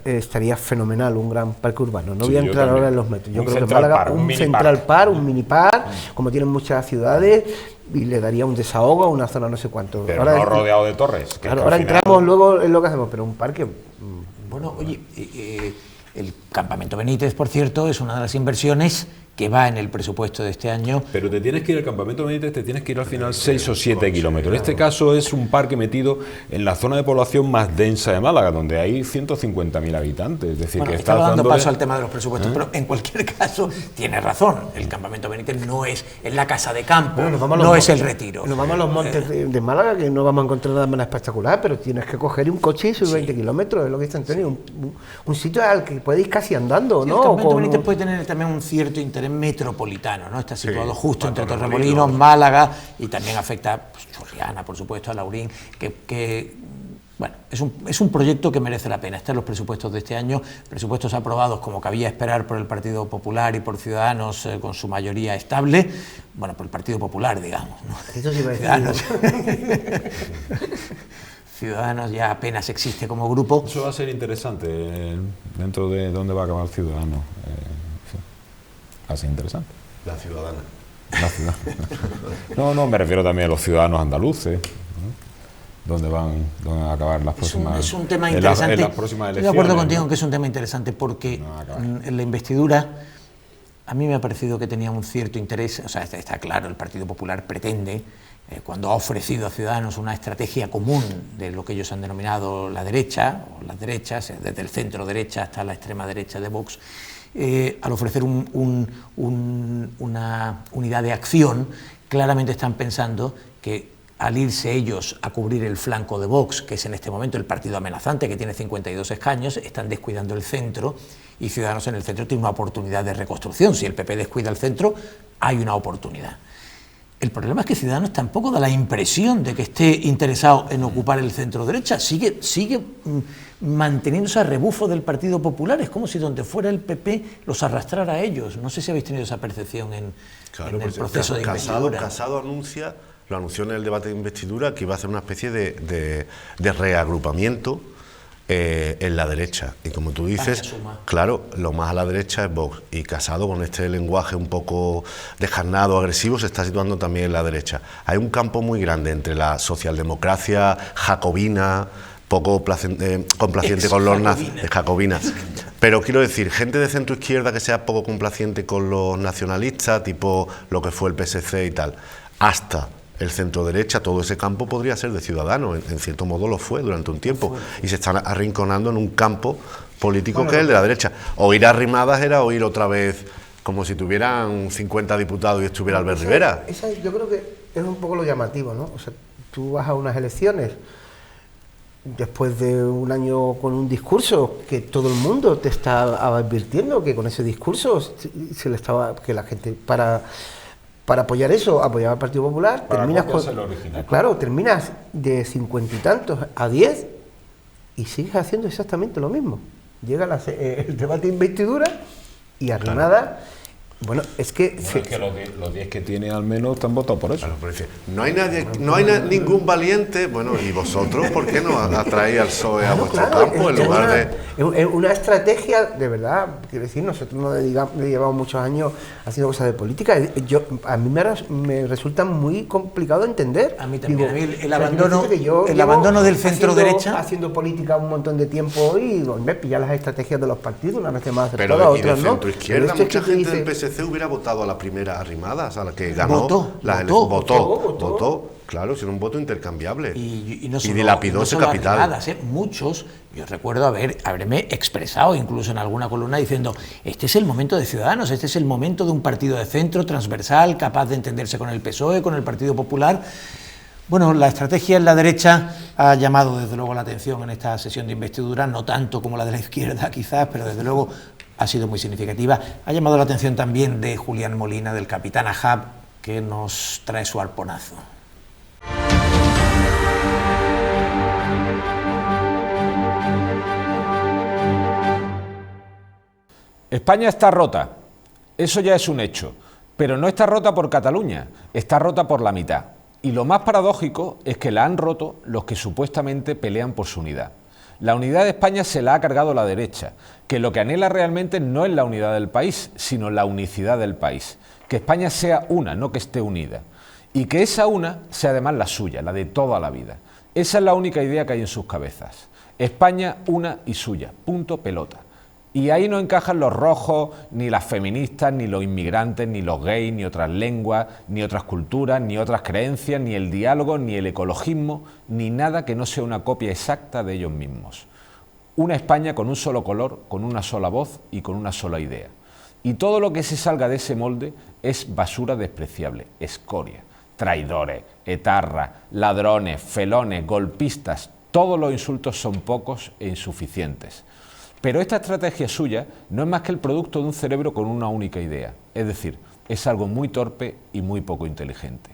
estaría fenomenal un gran parque urbano. No Sí, voy a yo entrar también. ahora en los metros. Yo Un creo que en Central Málaga Park, un un mini Central park. Park, un mini park, como tienen muchas ciudades, y le daría un desahogo a una zona no sé cuánto. Pero Ahora no rodeado de torres. que claro, al ahora final- entramos luego en lo que hacemos, pero un parque. Bueno, oye, el Campamento Benítez, por cierto, es una de las inversiones que va en el presupuesto de este año. Pero te tienes que ir al Campamento Benítez, te tienes que ir al final 6 o 7 kilómetros. En este caso es un parque metido en la zona de población más densa de Málaga, donde hay 150.000 habitantes. Es decir, Bueno, que estaba dando dándole- paso al tema de los presupuestos, pero en cualquier caso tiene razón. El Campamento Benítez no es la casa de campo, Bueno, nos vamos a los no montes. es el retiro. Nos vamos a los montes de Málaga, que no vamos a encontrar nada más espectacular, pero tienes que coger un coche y subir 20 kilómetros, es lo que dice Antonio. Un sitio al que puedes ir casi andando, Sí, ¿no? el Campamento Con- Benítez puede tener también un cierto interés metropolitano, ¿no? Está situado Sí, justo entre Pato Torremolinos, Remolinos. Málaga, y también afecta pues, Chorriana, por supuesto, a Laurín, bueno, es un proyecto que merece la pena. Están los presupuestos de este año, presupuestos aprobados como cabía esperar por el Partido Popular y por Ciudadanos con su mayoría estable, bueno, por el Partido Popular, digamos, ¿no? Eso sí va a decir. Ciudadanos ya apenas existe como grupo. Eso va a ser interesante dentro de dónde va a acabar Ciudadanos. Sí. Va a ser interesante. La ciudadana. La ciudad. No, me refiero también a los ciudadanos andaluces, ¿no? ¿Dónde van a acabar las próximas Es un tema interesante. en las próximas Estoy elecciones? de acuerdo contigo ¿no? en que es un tema interesante porque No va a acabar. en la investidura a mí me ha parecido que tenía un cierto interés. O sea, está claro, el Partido Popular pretende, cuando ha ofrecido a Ciudadanos una estrategia común de lo que ellos han denominado la derecha, o las derechas, desde el centro derecha hasta la extrema derecha de Vox, al ofrecer una unidad de acción, claramente están pensando que al irse ellos a cubrir el flanco de Vox, que es en este momento el partido amenazante, que tiene 52 escaños, están descuidando el centro, y Ciudadanos en el centro tiene una oportunidad de reconstrucción. Si el PP descuida el centro, hay una oportunidad. El problema es que Ciudadanos tampoco da la impresión de que esté interesado en ocupar el centro derecha, sigue manteniéndose a rebufo del Partido Popular. Es como si donde fuera el PP los arrastrara a ellos. No sé si habéis tenido esa percepción en el proceso de investidura. Casado lo anunció en el debate de investidura, que iba a hacer una especie de reagrupamiento en la derecha. Y como tú dices, claro, lo más a la derecha es Vox. Y Casado, con este lenguaje un poco descarnado, agresivo, se está situando también en la derecha. Hay un campo muy grande entre la socialdemocracia jacobina, poco complaciente con los nazis, jacobinas. Pero quiero decir, gente de centro izquierda que sea poco complaciente con los nacionalistas, tipo lo que fue el PSC y tal, hasta el centro derecha, todo ese campo podría ser de Ciudadanos, en cierto modo lo fue durante un tiempo, y se están arrinconando en un campo político que es el de la derecha. Oír Arrimadas era oír otra vez como si tuvieran 50 diputados y estuviera Albert Rivera. Yo creo que es un poco lo llamativo, ¿no? O sea, tú vas a unas elecciones después de un año con un discurso que todo el mundo te está advirtiendo que con ese discurso se le estaba, que la gente para apoyar eso, apoyar al Partido Popular, terminas de 50 y tantos a 10 y sigues haciendo exactamente lo mismo. Llega el debate de investidura y Arrimadas, bueno, es que... Es que los 10 que tiene al menos te han votado por eso. Claro, no hay ningún valiente, bueno, y vosotros, ¿por qué no atraéis al PSOE a vuestro campo en lugar de...? Es una estrategia, de verdad, quiero decir, nosotros no le llevamos muchos años haciendo cosas de política. A mí me resulta muy complicado entender. A mí también. Digo, el abandono del centro derecha. Haciendo política un montón de tiempo y pillar las estrategias de los partidos, una vez más pero todas, y otras de no. centro izquierda, mucha gente del PSC hubiera votado a la primera Arrimadas, a la que ganó votó. Claro, si era un voto intercambiable. Y no solo, dilapidó ese capital. Arrimadas, muchos, yo recuerdo haberme expresado incluso en alguna columna diciendo, este es el momento de Ciudadanos, este es el momento de un partido de centro transversal, capaz de entenderse con el PSOE, con el Partido Popular. Bueno, la estrategia en la derecha ha llamado desde luego la atención en esta sesión de investidura, no tanto como la de la izquierda quizás, pero desde luego ha sido muy significativa. Ha llamado la atención también de Julián Molina, del Capitán Ahab, que nos trae su arponazo. España está rota, eso ya es un hecho, pero no está rota por Cataluña, está rota por la mitad. Y lo más paradójico es que la han roto los que supuestamente pelean por su unidad. La unidad de España se la ha cargado la derecha, que lo que anhela realmente no es la unidad del país, sino la unicidad del país. Que España sea una, no que esté unida. Y que esa una sea además la suya, la de toda la vida. Esa es la única idea que hay en sus cabezas. España una y suya, punto pelota. Y ahí no encajan los rojos, ni las feministas, ni los inmigrantes, ni los gays, ni otras lenguas, ni otras culturas, ni otras creencias, ni el diálogo, ni el ecologismo, ni nada que no sea una copia exacta de ellos mismos. Una España con un solo color, con una sola voz y con una sola idea. Y todo lo que se salga de ese molde es basura despreciable, escoria, traidores, etarras, ladrones, felones, golpistas. Todos los insultos son pocos e insuficientes. Pero esta estrategia suya no es más que el producto de un cerebro con una única idea, es decir, es algo muy torpe y muy poco inteligente.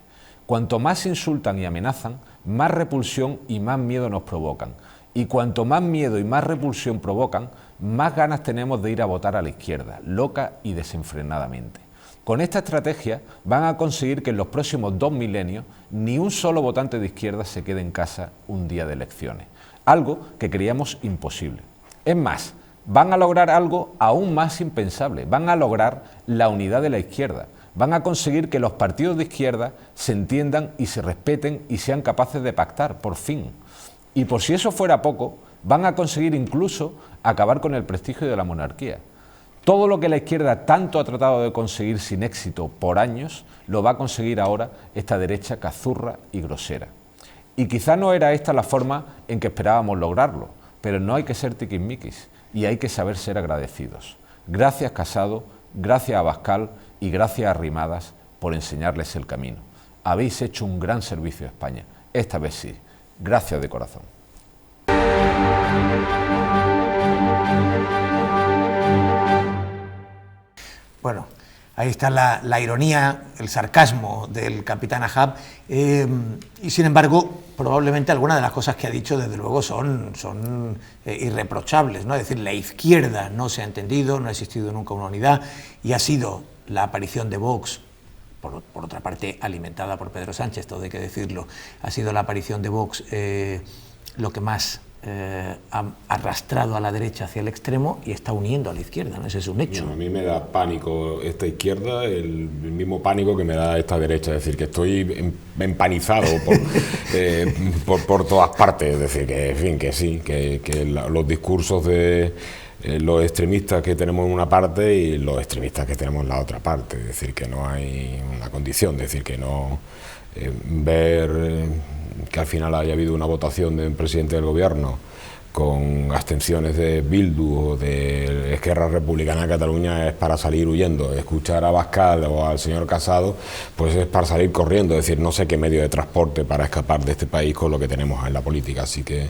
Cuanto más insultan y amenazan, más repulsión y más miedo nos provocan. Y cuanto más miedo y más repulsión provocan, más ganas tenemos de ir a votar a la izquierda, loca y desenfrenadamente. Con esta estrategia van a conseguir que en los próximos 2 milenios ni un solo votante de izquierda se quede en casa un día de elecciones, algo que creíamos imposible. Es más, van a lograr algo aún más impensable, van a lograr la unidad de la izquierda, van a conseguir que los partidos de izquierda se entiendan y se respeten y sean capaces de pactar, por fin. Y por si eso fuera poco, van a conseguir incluso acabar con el prestigio de la monarquía. Todo lo que la izquierda tanto ha tratado de conseguir sin éxito por años, lo va a conseguir ahora esta derecha cazurra y grosera. Y quizá no era esta la forma en que esperábamos lograrlo, pero no hay que ser tiquismiquis y hay que saber ser agradecidos. Gracias Casado, gracias Abascal y gracias a Arrimadas por enseñarles el camino. Habéis hecho un gran servicio a España, esta vez sí. Gracias de corazón. Bueno, ahí está la ironía, el sarcasmo del capitán Ahab, y sin embargo, probablemente algunas de las cosas que ha dicho, desde luego, son irreprochables, ¿no? Es decir, la izquierda no se ha entendido, no ha existido nunca una unidad, y ha sido la aparición de Vox, por otra parte alimentada por Pedro Sánchez, todo hay que decirlo, ha sido la aparición de Vox lo que más ha arrastrado a la derecha hacia el extremo y está uniendo a la izquierda, ¿no? Ese es un hecho. Bueno, a mí me da pánico esta izquierda, el mismo pánico que me da esta derecha, es decir, que estoy empanizado por todas partes, es decir, que en fin, que sí, que los discursos de los extremistas que tenemos en una parte y los extremistas que tenemos en la otra parte, es decir, que no hay una condición, es decir, que no ver que al final haya habido una votación de un presidente del gobierno con abstenciones de Bildu o de Esquerra Republicana de Cataluña es para salir huyendo. Escuchar a Abascal o al señor Casado pues es para salir corriendo, es decir, no sé qué medio de transporte para escapar de este país con lo que tenemos en la política, así que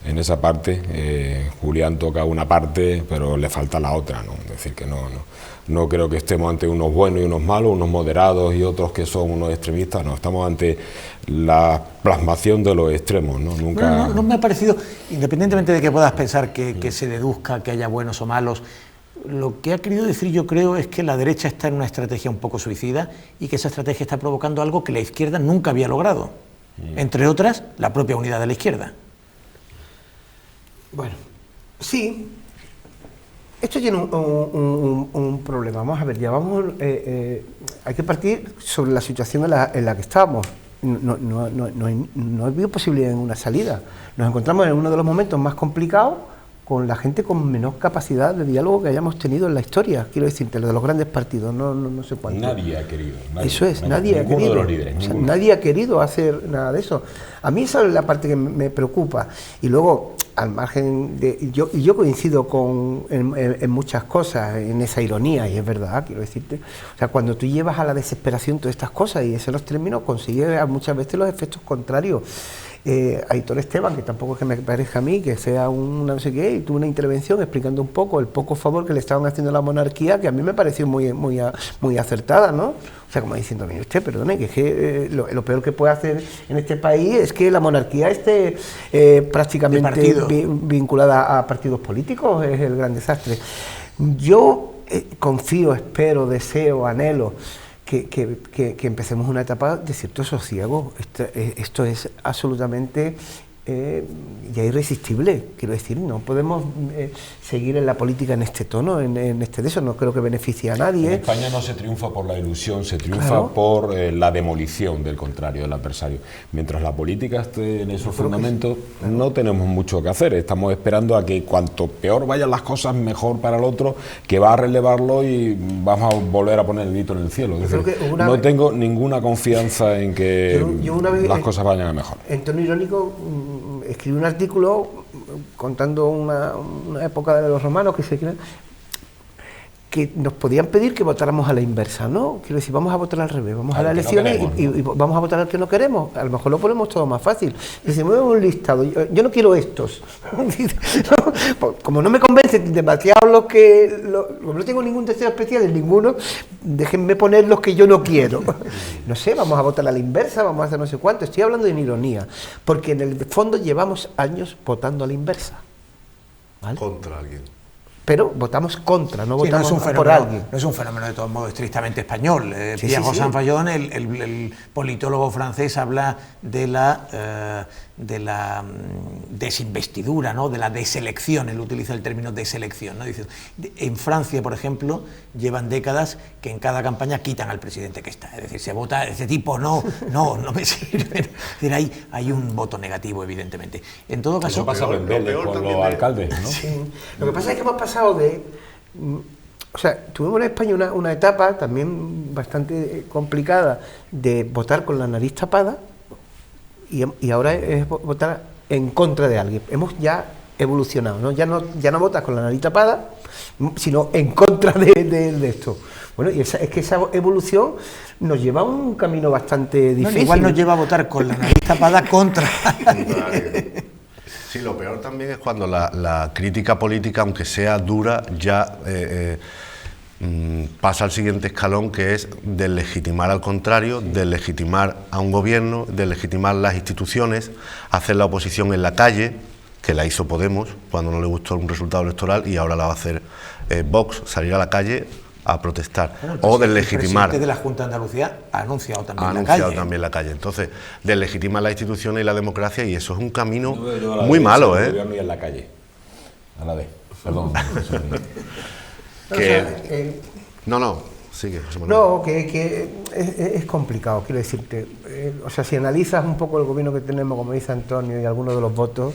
en esa parte Julián toca una parte pero le falta la otra, ¿no? Es decir, que no creo que estemos ante unos buenos y unos malos, unos moderados y otros que son unos extremistas, no, estamos ante la plasmación de los extremos, ¿no? Nunca... No me ha parecido, independientemente de que puedas pensar que se deduzca que haya buenos o malos, lo que ha querido decir, yo creo, es que la derecha está en una estrategia un poco suicida y que esa estrategia está provocando algo que la izquierda nunca había logrado, entre otras, la propia unidad de la izquierda. Bueno, sí. Esto tiene un problema. Vamos a ver, ya vamos, hay que partir sobre la situación en la que estamos. No ha habido posibilidad de una salida. Nos encontramos en uno de los momentos más complicados con la gente con menor capacidad de diálogo que hayamos tenido en la historia, quiero decirte, lo de los grandes partidos, no sé cuánto. Nadie ha querido. Eso es, nadie ha querido. De los líderes, o sea, nadie ha querido hacer nada de eso. A mí esa es la parte que me preocupa. Y luego, al margen de... Yo coincido en muchas cosas, en esa ironía, y es verdad, quiero decirte. O sea, cuando tú llevas a la desesperación todas estas cosas y esos los términos, consigues muchas veces los efectos contrarios. Aitor Esteban, que tampoco es que me parezca a mí que sea una no sé qué, y tuvo una intervención explicando un poco el poco favor que le estaban haciendo a la monarquía, que a mí me pareció muy acertada, ¿no? O sea, como diciendo, mire usted, perdone, que lo peor que puede hacer en este país es que la monarquía esté prácticamente vinculada a partidos políticos, es el gran desastre. Yo confío, espero, deseo, anhelo que empecemos una etapa de cierto sosiego. Esto es absolutamente ya irresistible, quiero decir, no podemos seguir en la política en este tono, en este de eso, no creo que beneficie a nadie. En España no se triunfa por la ilusión, se triunfa Claro. por la demolición del contrario, del adversario. Mientras la política esté en esos fundamentos, no tenemos mucho que hacer, estamos esperando a que cuanto peor vayan las cosas, mejor para el otro, que va a relevarlo y vamos a volver a poner el grito en el cielo. Es decir, no tengo ninguna confianza en que yo una vez, las cosas vayan a mejor. En tono irónico, escribí un artículo contando una época de los romanos que que nos podían pedir que votáramos a la inversa, ¿no? Quiero decir, vamos a votar al revés, vamos a las elecciones y vamos a votar al que no queremos. A lo mejor lo ponemos todo más fácil. Decimos, un listado, yo no quiero estos. Como no me convencen demasiado como no tengo ningún deseo especial en ninguno, déjenme poner los que yo no quiero. No sé, vamos a votar a la inversa, vamos a hacer no sé cuánto. Estoy hablando en ironía, porque en el fondo llevamos años votando a la inversa. ¿Vale? Contra alguien. Pero votamos contra, no votamos no por alguien. No es un fenómeno de todos modos estrictamente español. Sí, Pierre sí. Saint-Fayón, el politólogo francés, habla de la desinvestidura, ¿no? De la deselección. Él utiliza el término deselección, ¿no? Dice, en Francia, por ejemplo, llevan décadas que en cada campaña quitan al presidente que está. Es decir, se vota, ese tipo no me sirve. Es decir, hay un voto negativo, evidentemente. En todo caso, Eso pasa en Vélez con los alcaldes, ¿no? Sí. Lo que pasa es que hemos pasado o sea, tuvimos en España una etapa también bastante complicada de votar con la nariz tapada y ahora es votar en contra de alguien. Hemos ya evolucionado, ¿no? Ya no votas con la nariz tapada, sino en contra de esto. Bueno, y es que esa evolución nos lleva a un camino bastante difícil. igual nos lleva a votar con la nariz tapada contra. Sí, lo peor también es cuando la crítica política, aunque sea dura, ya pasa al siguiente escalón, que es deslegitimar al contrario, deslegitimar a un gobierno, deslegitimar las instituciones, hacer la oposición en la calle, que la hizo Podemos cuando no le gustó un resultado electoral, y ahora la va a hacer Vox, salir a la calle a protestar, o deslegitimar. El presidente de la Junta de Andalucía ha anunciado también la calle. Entonces, deslegitima las instituciones y la democracia, y eso es un camino muy malo, ¿eh? Y en la calle. A la vez. Perdón. Sigue, José Manuel. No, que es complicado, quiero decirte. O sea, si analizas un poco el gobierno que tenemos, como dice Antonio, y algunos de los votos,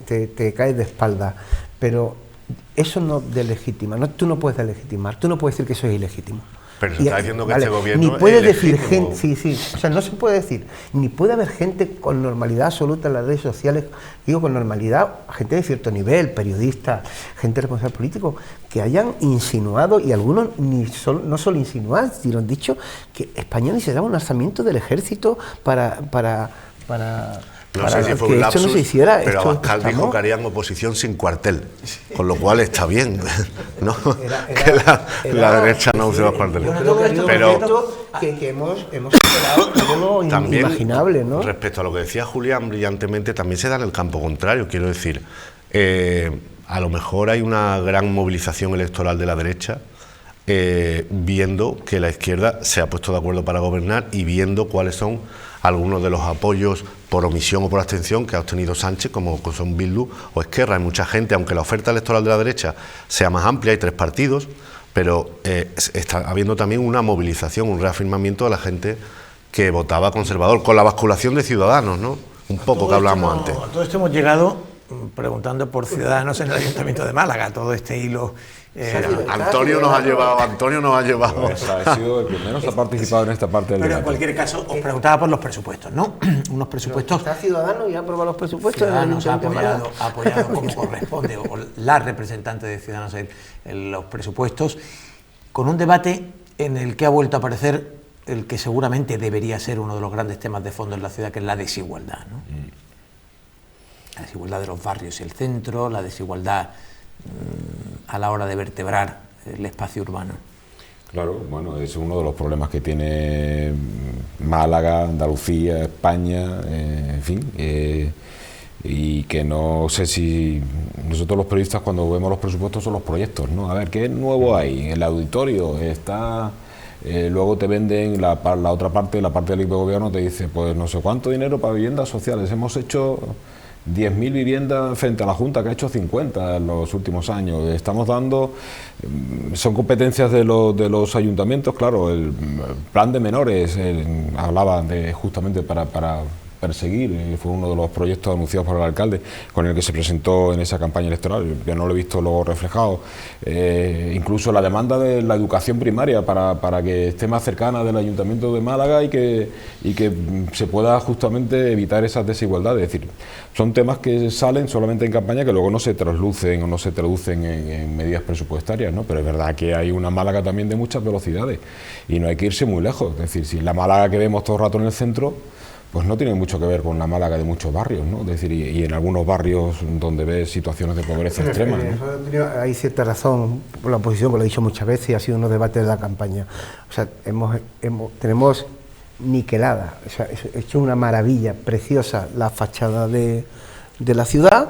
te caes de espalda. Pero eso no delegitima, tú no puedes delegitimar, tú no puedes decir que eso es ilegítimo. Pero se está diciendo que este gobierno ni puede es decir legítimo. gente, o sea, no se puede decir, ni puede haber gente con normalidad absoluta en las redes sociales, digo con normalidad, gente de cierto nivel, periodistas, gente responsable político, que hayan insinuado, y algunos no solo insinuar, sino han dicho que España necesitaba un alzamiento del ejército para No sé si fue un que lapsus, esto no se hiciera. pero Abascal dijo que harían oposición sin cuartel, con lo cual está bien, ¿no? La derecha no use los cuarteles. Pero que hemos superado todo lo también, inimaginable, ¿no? Respecto a lo que decía Julián brillantemente, también se da en el campo contrario. Quiero decir, a lo mejor hay una gran movilización electoral de la derecha, viendo que la izquierda se ha puesto de acuerdo para gobernar y viendo cuáles son algunos de los apoyos por omisión o por abstención que ha obtenido Sánchez, como son Bildu o Esquerra. Hay mucha gente, aunque la oferta electoral de la derecha sea más amplia, hay 3 partidos, pero está habiendo también una movilización, un reafirmamiento de la gente que votaba conservador, con la basculación de Ciudadanos, ¿no? Un poco que hablábamos antes. A todo esto hemos llegado preguntando por Ciudadanos en el Ayuntamiento de Málaga, todo este hilo. Antonio nos ha llevado. Pues ha sido el que menos ha participado en esta parte del Pero en debate. cualquier caso, os preguntaba por los presupuestos, ¿no? Unos presupuestos. ¿Está Ciudadanos y ha aprobado los presupuestos? Ciudadanos ha apoyado como corresponde, o la representante de Ciudadanos en los presupuestos, con un debate en el que ha vuelto a aparecer el que seguramente debería ser uno de los grandes temas de fondo en la ciudad, que es la desigualdad, ¿no? La desigualdad de los barrios y el centro, la desigualdad a la hora de vertebrar el espacio urbano. Claro, bueno, es uno de los problemas que tiene Málaga, Andalucía, España, en fin, y que no sé si nosotros los periodistas cuando vemos los presupuestos son los proyectos, ¿no? A ver, ¿qué nuevo hay? En el auditorio está... luego te venden la otra parte, la parte del gobierno te dice, pues no sé cuánto dinero para viviendas sociales, hemos hecho 10.000 viviendas frente a la Junta, que ha hecho 50 en los últimos años. Estamos dando, son competencias de los ayuntamientos, claro, el plan de menores, hablaban de justamente para perseguir. Fue uno de los proyectos anunciados por el alcalde con el que se presentó en esa campaña electoral. Yo no lo he visto luego reflejado. Incluso la demanda de la educación primaria para que esté más cercana del Ayuntamiento de Málaga y que se pueda justamente evitar esas desigualdades. Es decir, son temas que salen solamente en campaña, que luego no se traslucen o no se traducen en medidas presupuestarias, ¿no? Pero es verdad que hay una Málaga también de muchas velocidades y no hay que irse muy lejos. Es decir, si la Málaga que vemos todo el rato en el centro, pues no tiene mucho que ver con la Málaga de muchos barrios, ¿no? Es decir, y en algunos barrios donde ves situaciones de pobreza extrema, ¿no? Hay cierta razón por la oposición, que lo he dicho muchas veces y ha sido unos debates de la campaña. O sea, tenemos niquelada, o sea, hecho una maravilla preciosa la fachada de la ciudad.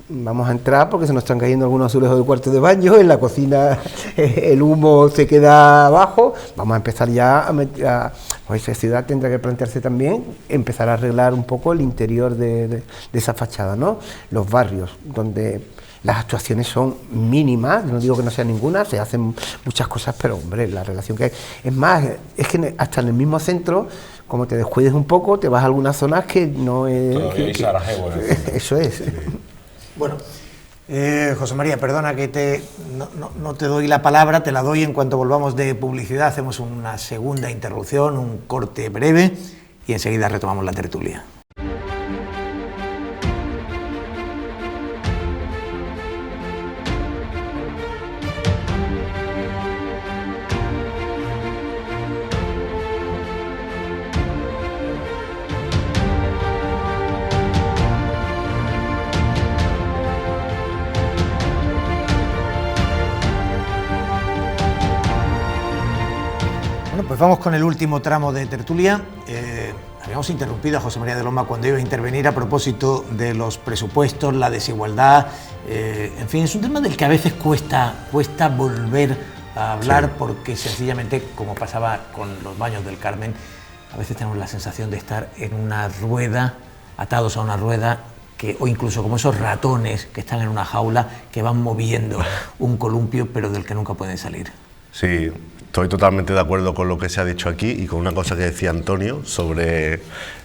Vamos a entrar porque se nos están cayendo algunos azulejos de cuarto de baño, en la cocina el humo se queda abajo. Vamos a empezar ya pues esa ciudad tendrá que plantearse también empezar a arreglar un poco el interior de esa fachada, ¿no? Los barrios donde las actuaciones son mínimas, no digo que no sea ninguna, se hacen muchas cosas, pero hombre, la relación que hay, es más, es que hasta en el mismo centro, como te descuides un poco, te vas a algunas zonas que no es... Eso es. Sí. Bueno, José María, perdona que no te doy la palabra, te la doy en cuanto volvamos de publicidad, hacemos una segunda interrupción, un corte breve y enseguida retomamos la tertulia. Pues vamos con el último tramo de tertulia. Habíamos interrumpido a José María de Loma cuando iba a intervenir a propósito de los presupuestos, la desigualdad. En fin, es un tema del que a veces cuesta volver a hablar, sí, porque sencillamente, como pasaba con los baños del Carmen, a veces tenemos la sensación de estar en una rueda, atados a una rueda, o incluso como esos ratones que están en una jaula que van moviendo un columpio pero del que nunca pueden salir. Sí. Estoy totalmente de acuerdo con lo que se ha dicho aquí y con una cosa que decía Antonio sobre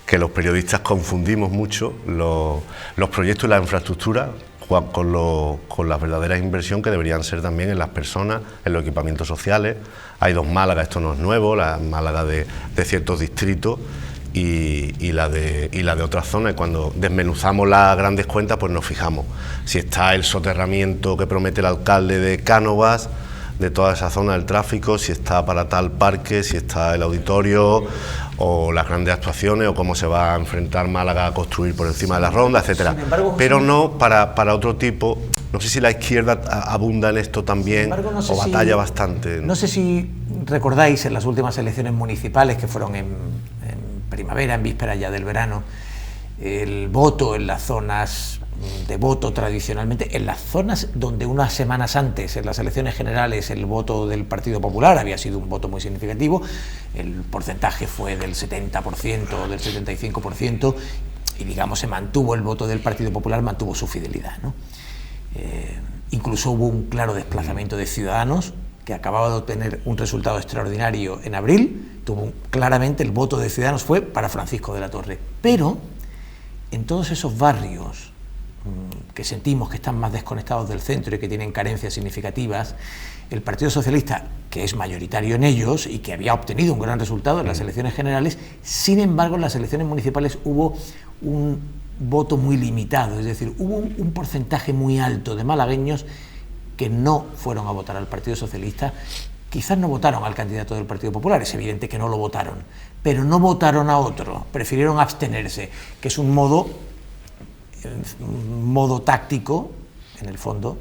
que los periodistas confundimos mucho los proyectos y la infraestructura con la verdadera inversión que deberían ser también en las personas, en los equipamientos sociales. Hay dos Málagas, esto no es nuevo, la Málaga de ciertos distritos y la de otras zonas. Y cuando desmenuzamos las grandes cuentas, pues nos fijamos si está el soterramiento que promete el alcalde de Cánovas, de toda esa zona del tráfico, si está para tal parque, si está el auditorio o las grandes actuaciones o cómo se va a enfrentar Málaga a construir por encima de la ronda, etcétera. Pero no para otro tipo. No sé si la izquierda abunda en esto también, o batalla bastante. No sé si recordáis en las últimas elecciones municipales que fueron en primavera, en vísperas ya del verano, el voto en las zonas de voto tradicionalmente, en las zonas donde unas semanas antes, en las elecciones generales, el voto del Partido Popular había sido un voto muy significativo, el porcentaje fue del 70%, del 75%, y digamos se mantuvo el voto del Partido Popular, mantuvo su fidelidad, ¿no? Incluso hubo un claro desplazamiento de Ciudadanos, que acababa de obtener un resultado extraordinario en abril, claramente el voto de Ciudadanos fue para Francisco de la Torre, pero en todos esos barrios que sentimos que están más desconectados del centro y que tienen carencias significativas, el Partido Socialista, que es mayoritario en ellos y que había obtenido un gran resultado en las elecciones generales, sin embargo en las elecciones municipales hubo un voto muy limitado, es decir, hubo un porcentaje muy alto de malagueños que no fueron a votar al Partido Socialista. Quizás no votaron al candidato del Partido Popular, es evidente que no lo votaron, pero no votaron a otro, prefirieron abstenerse, que es un modo táctico, en el fondo,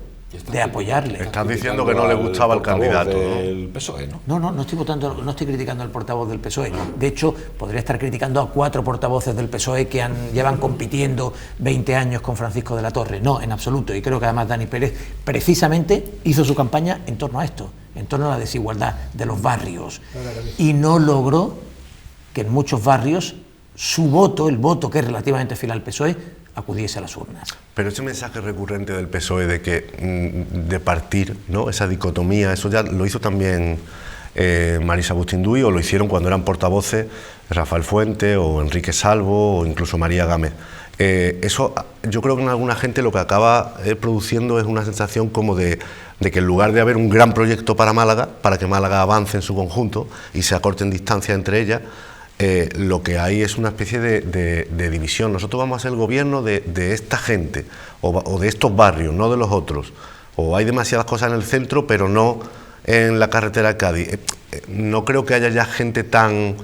de apoyarle. Estás diciendo que no le gustaba el candidato, ¿no? El PSOE, ¿no? No estoy criticando al portavoz del PSOE. De hecho, podría estar criticando a 4 portavoces del PSOE que llevan compitiendo 20 años con Francisco de la Torre. No, en absoluto. Y creo que además Dani Pérez precisamente hizo su campaña en torno a esto, en torno a la desigualdad de los barrios. Y no logró que en muchos barrios su voto, el voto que es relativamente fiel al PSOE, acudiese a las urnas. Pero ese mensaje recurrente del PSOE de partir, ¿no?, esa dicotomía, eso ya lo hizo también Marisa Bustinduy, o lo hicieron cuando eran portavoces Rafael Fuentes o Enrique Salvo o incluso María Gámez. Eso yo creo que en alguna gente lo que acaba produciendo es una sensación como de que en lugar de haber un gran proyecto para Málaga, para que Málaga avance en su conjunto y se acorten distancias entre ellas, lo que hay es una especie de división. Nosotros vamos a ser el gobierno de esta gente o de estos barrios, no de los otros. O hay demasiadas cosas en el centro, pero no en la carretera de Cádiz. No creo que haya ya gente tan...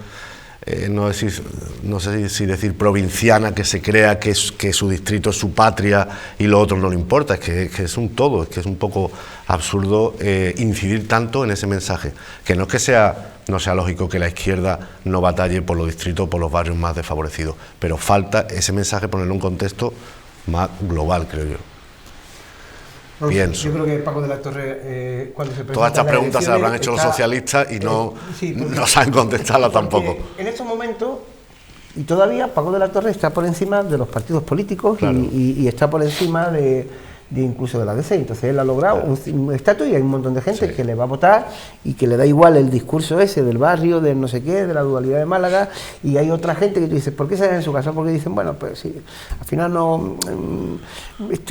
no sé si decir provinciana, que se crea que su distrito es su patria y lo otro no le importa. Es que es un todo, es que es un poco absurdo incidir tanto en ese mensaje, que no es que no sea lógico que la izquierda no batalle por los distritos, por los barrios más desfavorecidos, pero falta ese mensaje ponerlo en un contexto más global, creo yo. Pienso. Yo creo que Paco de la Torre, cuando se presenta todas estas preguntas se las habrán hecho los socialistas y no saben contestarlas tampoco. En estos momentos, y todavía Paco de la Torre está por encima de los partidos políticos, claro, y está por encima de incluso de la DC. Entonces él ha logrado un estatus y hay un montón de gente que le va a votar y que le da igual el discurso ese del barrio, del no sé qué, de la dualidad de Málaga, y hay otra gente que tú dices, ¿por qué salen en su casa? Porque dicen, bueno, pues sí, al final no,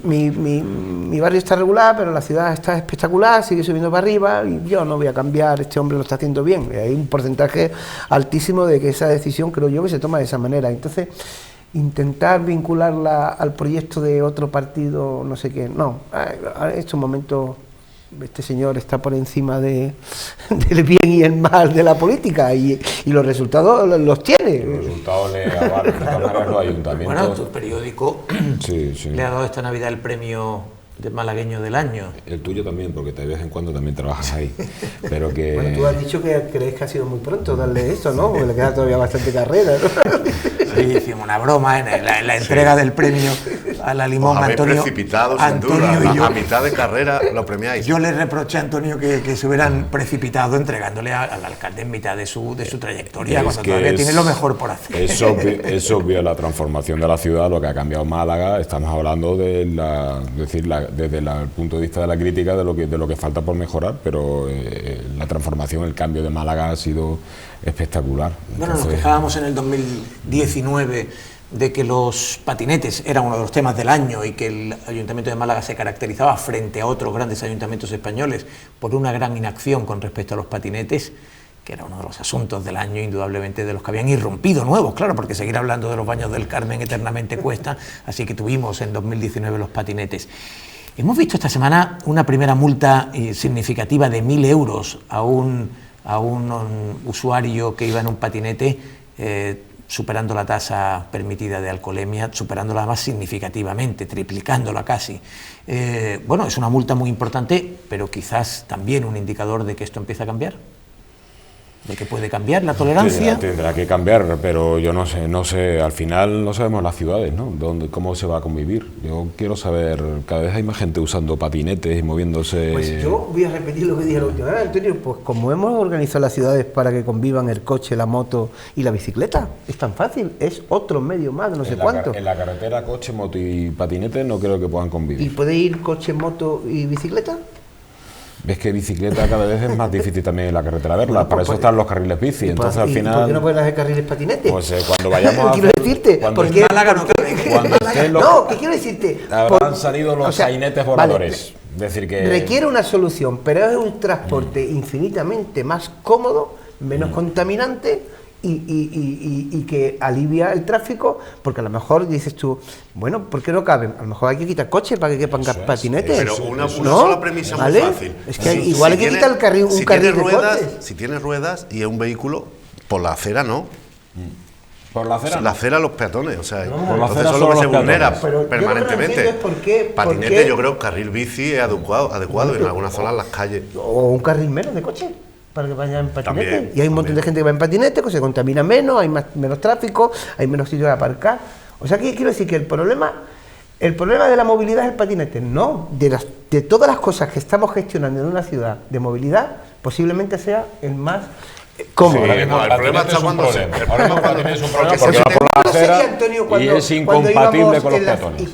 mi barrio está regular, pero la ciudad está espectacular, sigue subiendo para arriba y yo no voy a cambiar, este hombre lo está haciendo bien. Y hay un porcentaje altísimo de que esa decisión, creo yo, que se toma de esa manera. Entonces, intentar vincularla al proyecto de otro partido, no sé qué, no, en estos momentos este señor está por encima del bien y el mal de la política y los resultados los tiene. Los resultados le avalan los ayuntamientos. Bueno, tu periódico le ha dado esta Navidad el premio de malagueño del año. El tuyo también, porque de vez en cuando también trabajas ahí. Pero que... Bueno, tú has dicho que crees que ha sido muy pronto darle esto, ¿no? Porque le queda todavía bastante carrera, ¿no? Sí, hicimos una broma en la entrega del premio a la Limón. Os habéis Antonio, precipitado, sin Antonio duda, y yo, a mitad de carrera lo premiáis. Yo le reproché a Antonio que se hubieran precipitado entregándole al alcalde en mitad de su trayectoria, cuando todavía tiene lo mejor por hacer. Es obvio la transformación de la ciudad, lo que ha cambiado Málaga. Estamos hablando desde el punto de vista de la crítica de lo que falta por mejorar, pero la transformación, el cambio de Málaga ha sido espectacular. Bueno, nos quejábamos en el 2019 de que los patinetes eran uno de los temas del año y que el Ayuntamiento de Málaga se caracterizaba frente a otros grandes ayuntamientos españoles por una gran inacción con respecto a los patinetes, que era uno de los asuntos del año, indudablemente, de los que habían irrumpido nuevos, claro, porque seguir hablando de los baños del Carmen eternamente cuesta, así que tuvimos en 2019 los patinetes. Hemos visto esta semana una primera multa significativa de 1.000 euros a un usuario que iba en un patinete superando la tasa permitida de alcoholemia, superándola más significativamente, triplicándola casi. Bueno, es una multa muy importante, pero quizás también un indicador de que esto empieza a cambiar. ¿De que puede cambiar la tolerancia? Tendrá que cambiar, pero yo no sé, al final no sabemos las ciudades, ¿no? ¿Cómo se va a convivir? Yo quiero saber, cada vez hay más gente usando patinetes y moviéndose... Pues yo voy a repetir lo que dije la última vez, Antonio, pues como hemos organizado las ciudades para que convivan el coche, la moto y la bicicleta, es tan fácil, es otro medio más, no sé cuánto. En la carretera, coche, moto y patinete no creo que puedan convivir. ¿Y puede ir coche, moto y bicicleta? Ves que bicicleta cada vez es más difícil también en la carretera verla, para eso están los carriles bici, entonces al final... ¿Por qué no pueden hacer carriles patinetes? Pues cuando vayamos a... Quiero decirte, porque... ¿qué quiero decirte? Habrán salido los sainetes voladores, vale, es decir que... Requiere una solución, pero es un transporte infinitamente más cómodo, menos contaminante y que alivia el tráfico, porque a lo mejor dices tú, bueno, ¿por qué no caben? A lo mejor hay que quitar coches para que quepan patinetes. Pero una sola premisa muy fácil. Es que igual hay que quitar un carril de coches. Si tiene ruedas y es un vehículo, por la acera no. Por la acera, la acera los peatones, o sea, por la entonces acera eso es lo que se los vulnera peatones. permanentemente. Patinete, yo creo, carril bici es adecuado y en algunas zonas las calles. O un carril menos de coche, para que vayan en patinete. También, y hay un montón de gente que va en patinete, que se contamina menos, hay menos tráfico, hay menos sitios de aparcar. O sea, que quiero decir que el problema de la movilidad es el patinete. No, de todas las cosas que estamos gestionando en una ciudad de movilidad, posiblemente sea el más cómodo. Sí, el problema está cuando es un problema porque va por la acera y es incompatible con los peatones.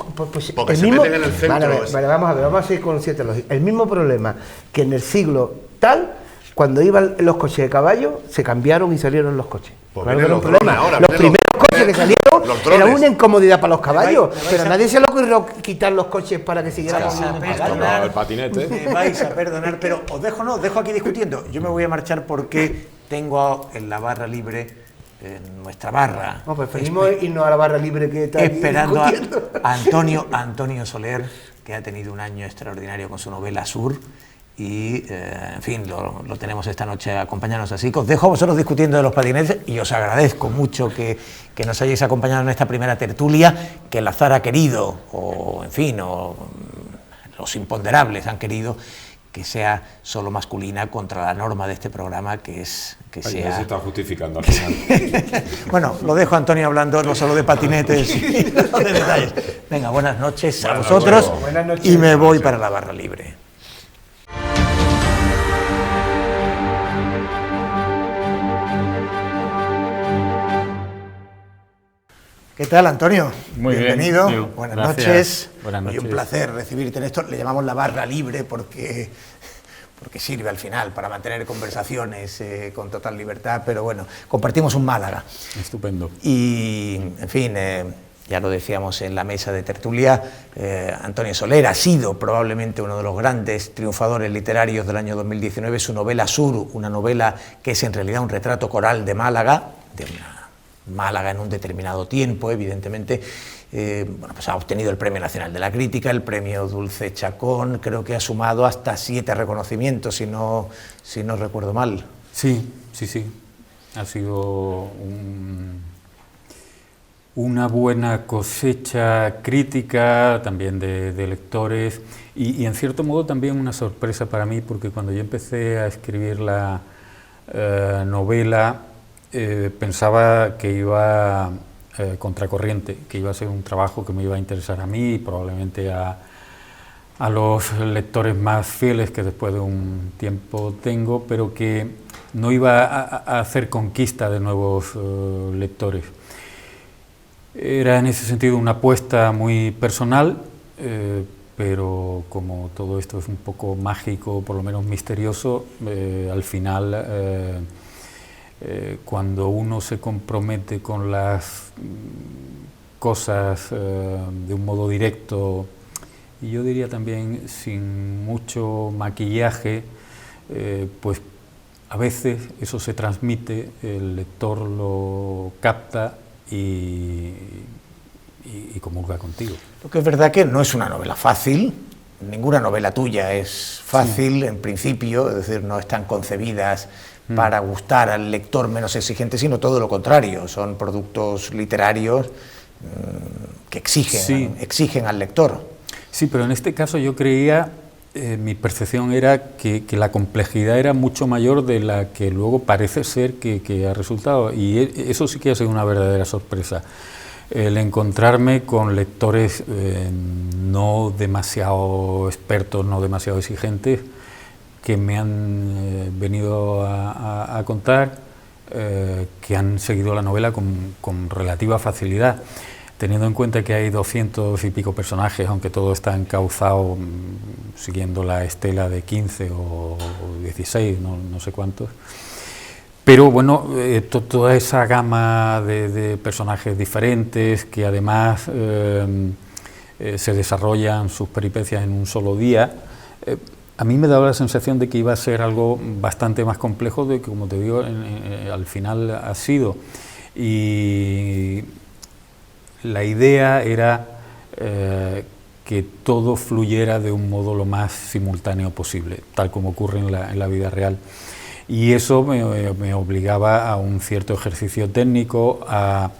Porque se meten en el centro. Vale, vamos a seguir con cierta lógica. El mismo problema que en el siglo tal cuando iban los coches de caballo, se cambiaron y salieron los coches. Pues Claro, vienen era un los drones problema. ahora, Los vienen primeros coches que salieron los era drones. una incomodidad para los caballos, Me vais pero a- nadie se le ocurrió quitar los coches para que siguiéramos Vais a con perdonar, el patinete. me vais a perdonar, pero os dejo aquí discutiendo. Yo me voy a marchar porque tengo en la barra libre, en nuestra barra, No, preferimos irnos a la barra libre que está aquí esperando a discutiendo. Antonio Soler, que ha tenido un año extraordinario con su novela Sur. Y, en fin, lo tenemos esta noche acompañándonos así. Os dejo a vosotros discutiendo de los patinetes y os agradezco mucho que nos hayáis acompañado en esta primera tertulia, que el azar ha querido, o en fin, los imponderables han querido que sea solo masculina contra la norma de este programa, que es que Ay, sea... se está justificando al final. Bueno, lo dejo a Antonio hablando no solo de patinetes, sino de detalles. Venga, buenas noches a Buenas vosotros noches. Buenas noches. y me voy para la barra libre. ¿Qué tal, Antonio? Muy bien, Bienvenido. tío. Buenas Gracias. noches. Buenas Y un noches. placer recibirte en esto. Le llamamos la barra libre porque sirve al final para mantener conversaciones con total libertad, pero bueno, compartimos un Málaga. Estupendo. Y, en fin, ya lo decíamos en la mesa de tertulia, Antonio Soler ha sido probablemente uno de los grandes triunfadores literarios del año 2019. Su novela Sur, una novela que es en realidad un retrato coral de Málaga, de una Málaga en un determinado tiempo, evidentemente. Bueno, pues ha obtenido el Premio Nacional de la Crítica, el Premio Dulce Chacón, creo que ha sumado hasta 7 reconocimientos, si no recuerdo mal. Sí. Ha sido una buena cosecha crítica, también de lectores, y en cierto modo también una sorpresa para mí, porque cuando yo empecé a escribir la novela, pensaba que iba contracorriente, que iba a ser un trabajo que me iba a interesar a mí y probablemente a los lectores más fieles que después de un tiempo tengo, pero que no iba a hacer conquista de nuevos lectores. Era en ese sentido una apuesta muy personal, pero como todo esto es un poco mágico, por lo menos misterioso, al final cuando uno se compromete con las cosas de un modo directo, y yo diría también sin mucho maquillaje, pues a veces eso se transmite, el lector lo capta y comulga contigo. Lo que es verdad que no es una novela fácil, ninguna novela tuya es fácil en principio, es decir, no están concebidas para gustar al lector menos exigente, sino todo lo contrario, son productos literarios que exigen al lector. Sí, pero en este caso yo creía, mi percepción era que la complejidad era mucho mayor de la que luego parece ser que ha resultado, y eso sí que ha sido una verdadera sorpresa. El encontrarme con lectores no demasiado expertos, no demasiado exigentes, que me han venido a contar que han seguido la novela con relativa facilidad, teniendo en cuenta que hay 200 y pico personajes, aunque todo está encauzado siguiendo la estela de 15 o 16, no sé cuántos. Pero bueno, toda esa gama de personajes diferentes, que además se desarrollan sus peripecias en un solo día, a mí me daba la sensación de que iba a ser algo bastante más complejo de que, como te digo, al final ha sido. Y la idea era que todo fluyera de un modo lo más simultáneo posible, tal como ocurre en la vida real. Y eso me obligaba a un cierto ejercicio técnico, a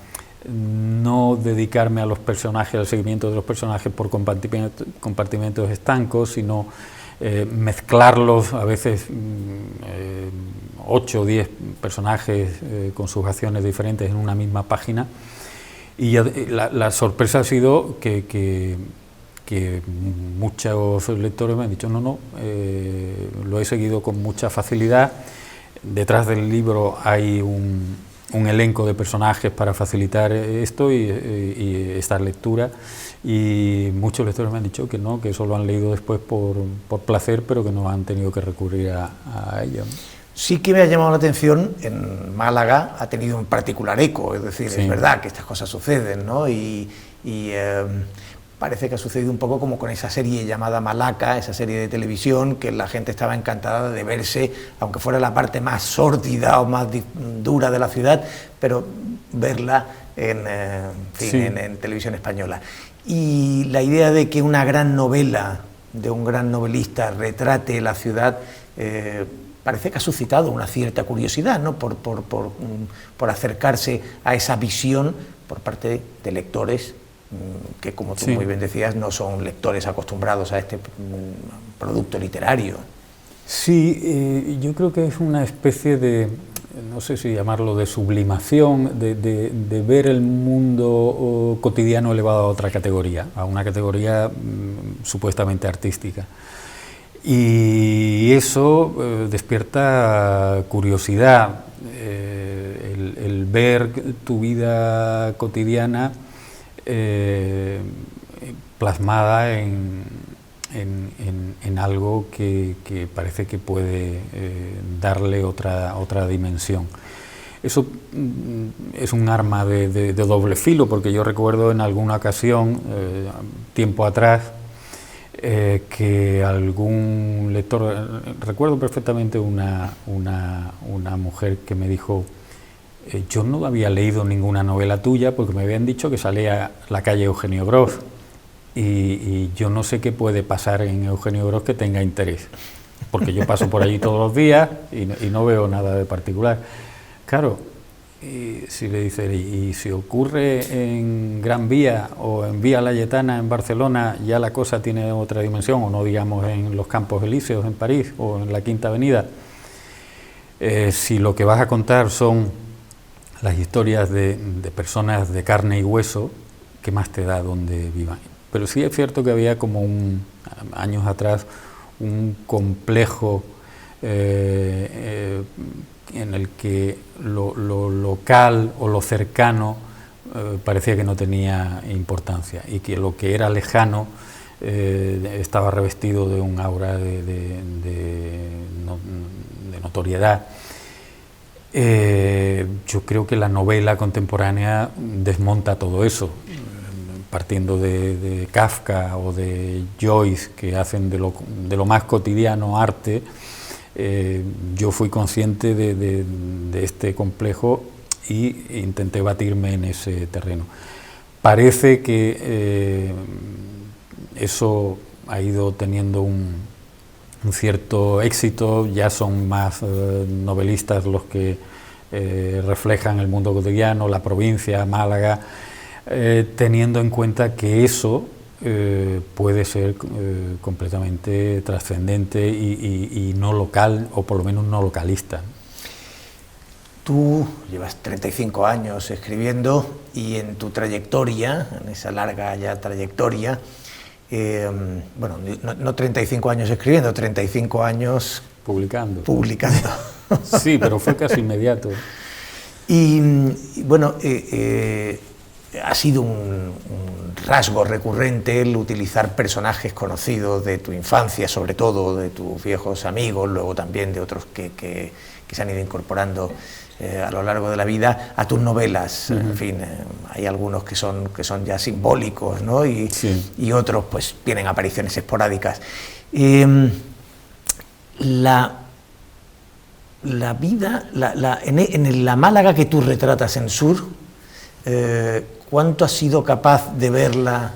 no dedicarme a los personajes, al seguimiento de los personajes por compartimentos estancos, sino mezclarlos, a veces 8 o 10 personajes con sus acciones diferentes en una misma página. Y ya, la sorpresa ha sido que muchos lectores me han dicho no, lo he seguido con mucha facilidad. Detrás del libro hay un elenco de personajes para facilitar esto y esta lectura, y muchos lectores me han dicho que no, que eso lo han leído después por placer, pero que no han tenido que recurrir a ello. Sí que me ha llamado la atención, en Málaga ha tenido un particular eco, es decir, Sí. es verdad que estas cosas suceden, ¿no? Y parece que ha sucedido un poco como con esa serie llamada Malaca, esa serie de televisión, que la gente estaba encantada de verse, aunque fuera la parte más sórdida o más dura de la ciudad, pero verla en televisión española. Y la idea de que una gran novela de un gran novelista retrate la ciudad parece que ha suscitado una cierta curiosidad, ¿no? por acercarse a esa visión por parte de lectores que, como tú muy bien decías, no son lectores acostumbrados a este producto literario. Sí, yo creo que es una especie de, no sé si llamarlo de sublimación, de ver el mundo cotidiano elevado a otra categoría, a una categoría supuestamente artística. Y eso despierta curiosidad, el ver tu vida cotidiana plasmada en algo que parece que puede darle otra dimensión. Eso es un arma de doble filo, porque yo recuerdo en alguna ocasión, tiempo atrás, que algún lector, recuerdo perfectamente una mujer que me dijo: yo no había leído ninguna novela tuya porque me habían dicho que salía La calle Eugenio Gros, y yo no sé qué puede pasar en Eugenio Gros que tenga interés, porque yo paso por allí todos los días y no veo nada de particular. Claro, y si le dice, y si ocurre en Gran Vía o en Vía Layetana en Barcelona, ya la cosa tiene otra dimensión, o no digamos en los Campos Elíseos en París o en la Quinta Avenida. Si lo que vas a contar son las historias de personas de carne y hueso, ¿qué más te da donde vivan? Pero sí es cierto que había como años atrás un complejo en el que lo local o lo cercano parecía que no tenía importancia, y que lo que era lejano estaba revestido de un aura de notoriedad. Yo creo que la novela contemporánea desmonta todo eso, partiendo de Kafka o de Joyce, que hacen de lo más cotidiano arte. Yo fui consciente de este complejo y intenté batirme en ese terreno. Parece que eso ha ido teniendo un cierto éxito, ya son más novelistas los que reflejan el mundo cotidiano, la provincia, Málaga, teniendo en cuenta que eso puede ser completamente trascendente y no local, o por lo menos no localista. Tú llevas 35 años escribiendo, y en tu trayectoria, en esa larga ya trayectoria, bueno, no 35 años escribiendo, 35 años publicando. Sí, pero fue casi inmediato. Y bueno, ha sido un rasgo recurrente el utilizar personajes conocidos de tu infancia, sobre todo de tus viejos amigos, luego también de otros que se han ido incorporando a lo largo de la vida a tus novelas. En fin, hay algunos que son ya simbólicos, ¿no? Y otros pues tienen apariciones esporádicas. La vida, en la Málaga que tú retratas en Sur, ¿cuánto has sido capaz de verla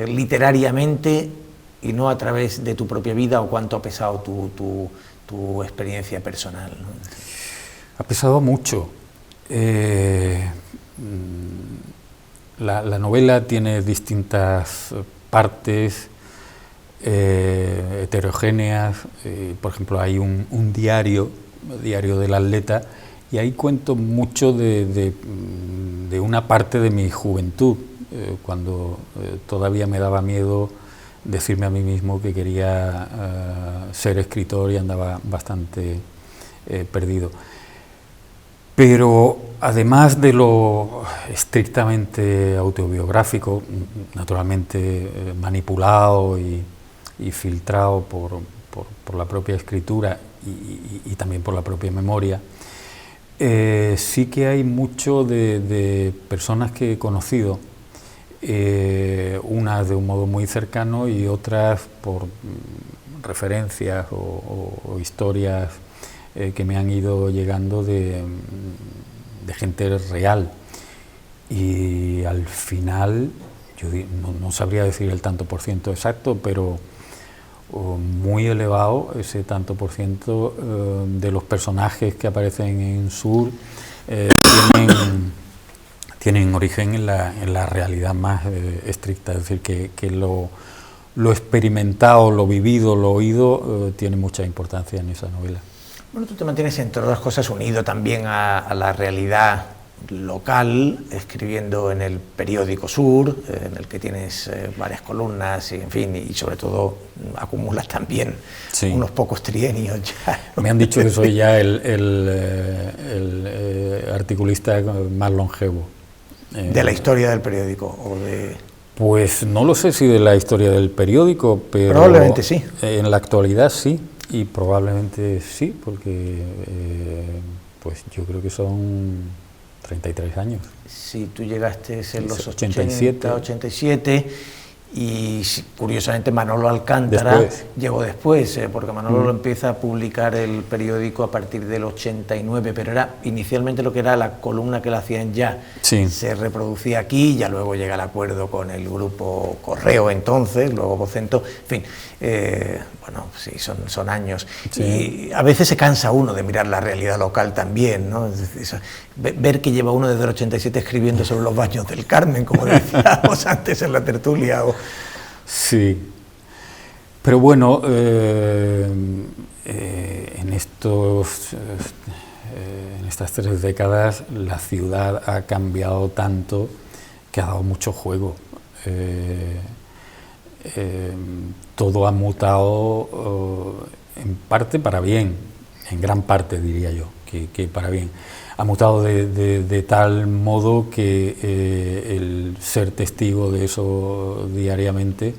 literariamente y no a través de tu propia vida, o cuánto ha pesado tu experiencia personal, ¿no? Ha pesado mucho. La novela tiene distintas partes heterogéneas. Por ejemplo, hay un diario del Atleta, y ahí cuento mucho de una parte de mi juventud, cuando todavía me daba miedo decirme a mí mismo que quería ser escritor, y andaba bastante perdido. Pero además de lo estrictamente autobiográfico, naturalmente manipulado y filtrado por la propia escritura, y también por la propia memoria. Sí que hay mucho de personas que he conocido, unas de un modo muy cercano y otras por referencias o historias que me han ido llegando de gente real. Y al final, yo no sabría decir el tanto por ciento exacto, pero muy elevado ese tanto por ciento de los personajes que aparecen en Sur tienen origen en la realidad más estricta, es decir, que lo experimentado, lo vivido, lo oído tiene mucha importancia en esa novela. Bueno, tú te mantienes, entre otras cosas, unido también a la realidad local, escribiendo en el periódico Sur, en el que tienes varias columnas y, en fin, y sobre todo acumulas también unos pocos trienios ya, ¿no? Me han dicho que soy ya el articulista más longevo. ¿De la historia del periódico o de...? Pues no lo sé si de la historia del periódico, pero... Probablemente sí. En la actualidad sí, y probablemente sí, porque pues yo creo que son 33 años. Sí, tú llegaste en los 87. 87 y curiosamente Manolo Alcántara llegó después, porque Manolo empieza a publicar el periódico a partir del 89, pero era inicialmente lo que era la columna que le hacían ya, se reproducía aquí, ya luego llega el acuerdo con el grupo Correo entonces, luego Vocento, en fin, bueno, sí, son años. Sí. Y a veces se cansa uno de mirar la realidad local también, ¿no? Es decir, ver que lleva uno desde el 87 escribiendo sobre los baños del Carmen, como decíamos antes en la tertulia. Sí, pero bueno, en estas 3 décadas la ciudad ha cambiado tanto que ha dado mucho juego. Todo ha mutado en parte para bien, en gran parte diría yo, que para bien. Ha mutado de tal modo que el ser testigo de eso diariamente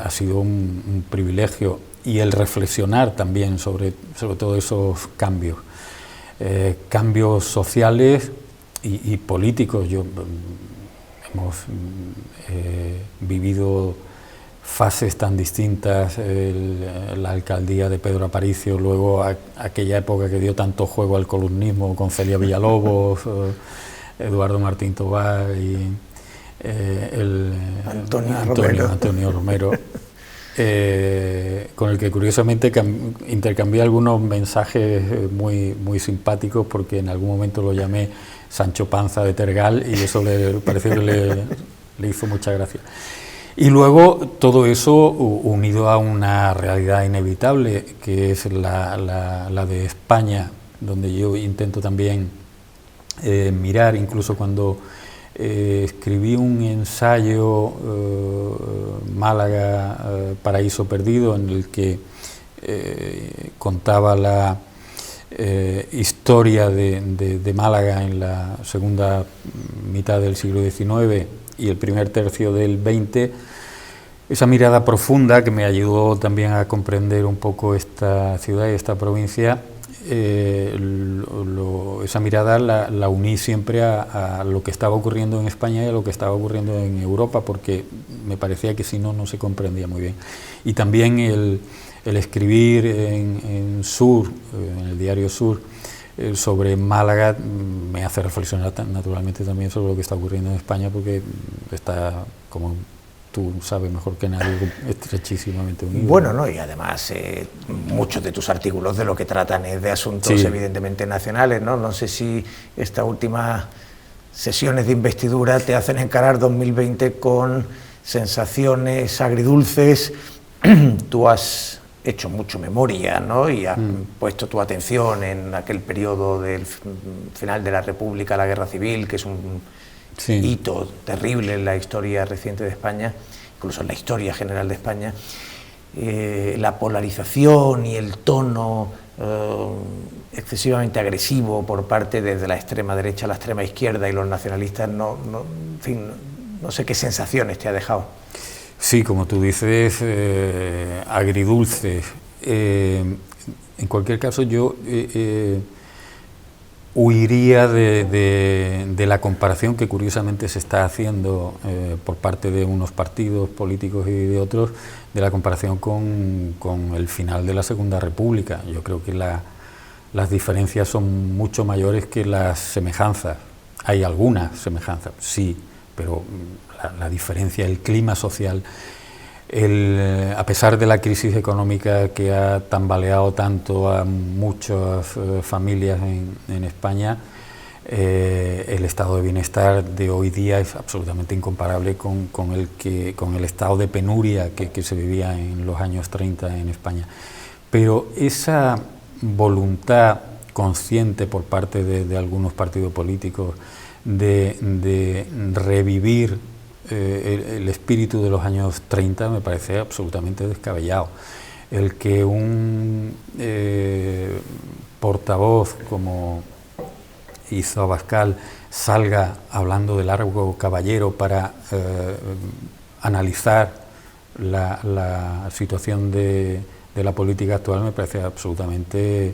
ha sido un privilegio, y el reflexionar también sobre todos esos cambios, cambios sociales y políticos. Hemos vivido fases tan distintas, la alcaldía de Pedro Aparicio, luego aquella época que dio tanto juego al columnismo con Celia Villalobos, Eduardo Martín Tobar y Antonio Romero, con el que curiosamente intercambié algunos mensajes muy simpáticos, porque en algún momento lo llamé Sancho Panza de Tergal y eso pareció que le hizo mucha gracia. Y luego todo eso unido a una realidad inevitable, que es la de España, donde yo intento también mirar, incluso cuando escribí un ensayo, Málaga, Paraíso Perdido, en el que contaba la historia de Málaga en la segunda mitad del siglo XIX y el primer tercio del XX, esa mirada profunda que me ayudó también a comprender un poco esta ciudad y esta provincia, esa mirada la uní siempre a lo que estaba ocurriendo en España y a lo que estaba ocurriendo en Europa, porque me parecía que si no se comprendía muy bien. Y también el escribir en Sur, en el diario Sur, sobre Málaga, me hace reflexionar naturalmente también sobre lo que está ocurriendo en España, porque está, como tú sabes mejor que nadie, estrechísimamente unido. Bueno, ¿no? Y además muchos de tus artículos de lo que tratan es de asuntos evidentemente nacionales, ¿no? No sé si estas últimas sesiones de investidura te hacen encarar 2020 con sensaciones agridulces. Tú has hecho mucho memoria, ¿no? Y has puesto tu atención en aquel periodo del final de la República, la Guerra Civil, que es un hito terrible en la historia reciente de España, incluso en la historia general de España. La polarización y el tono excesivamente agresivo por parte desde la extrema derecha a la extrema izquierda y los nacionalistas, en fin, no sé qué sensaciones te ha dejado. Sí, como tú dices, agridulce. En cualquier caso, yo huiría de la comparación que curiosamente se está haciendo por parte de unos partidos políticos y de otros, de la comparación con el final de la Segunda República. Yo creo que las diferencias son mucho mayores que las semejanzas. Hay algunas semejanzas, sí, pero la diferencia, el clima social, a pesar de la crisis económica que ha tambaleado tanto a muchas familias en España, el estado de bienestar de hoy día es absolutamente incomparable con el estado de penuria que se vivía en los años 30 en España. Pero esa voluntad consciente por parte de algunos partidos políticos de revivir el espíritu de los años 30 me parece absolutamente descabellado. El que un portavoz como hizo Abascal salga hablando de Largo Caballero para analizar la situación de la política actual me parece absolutamente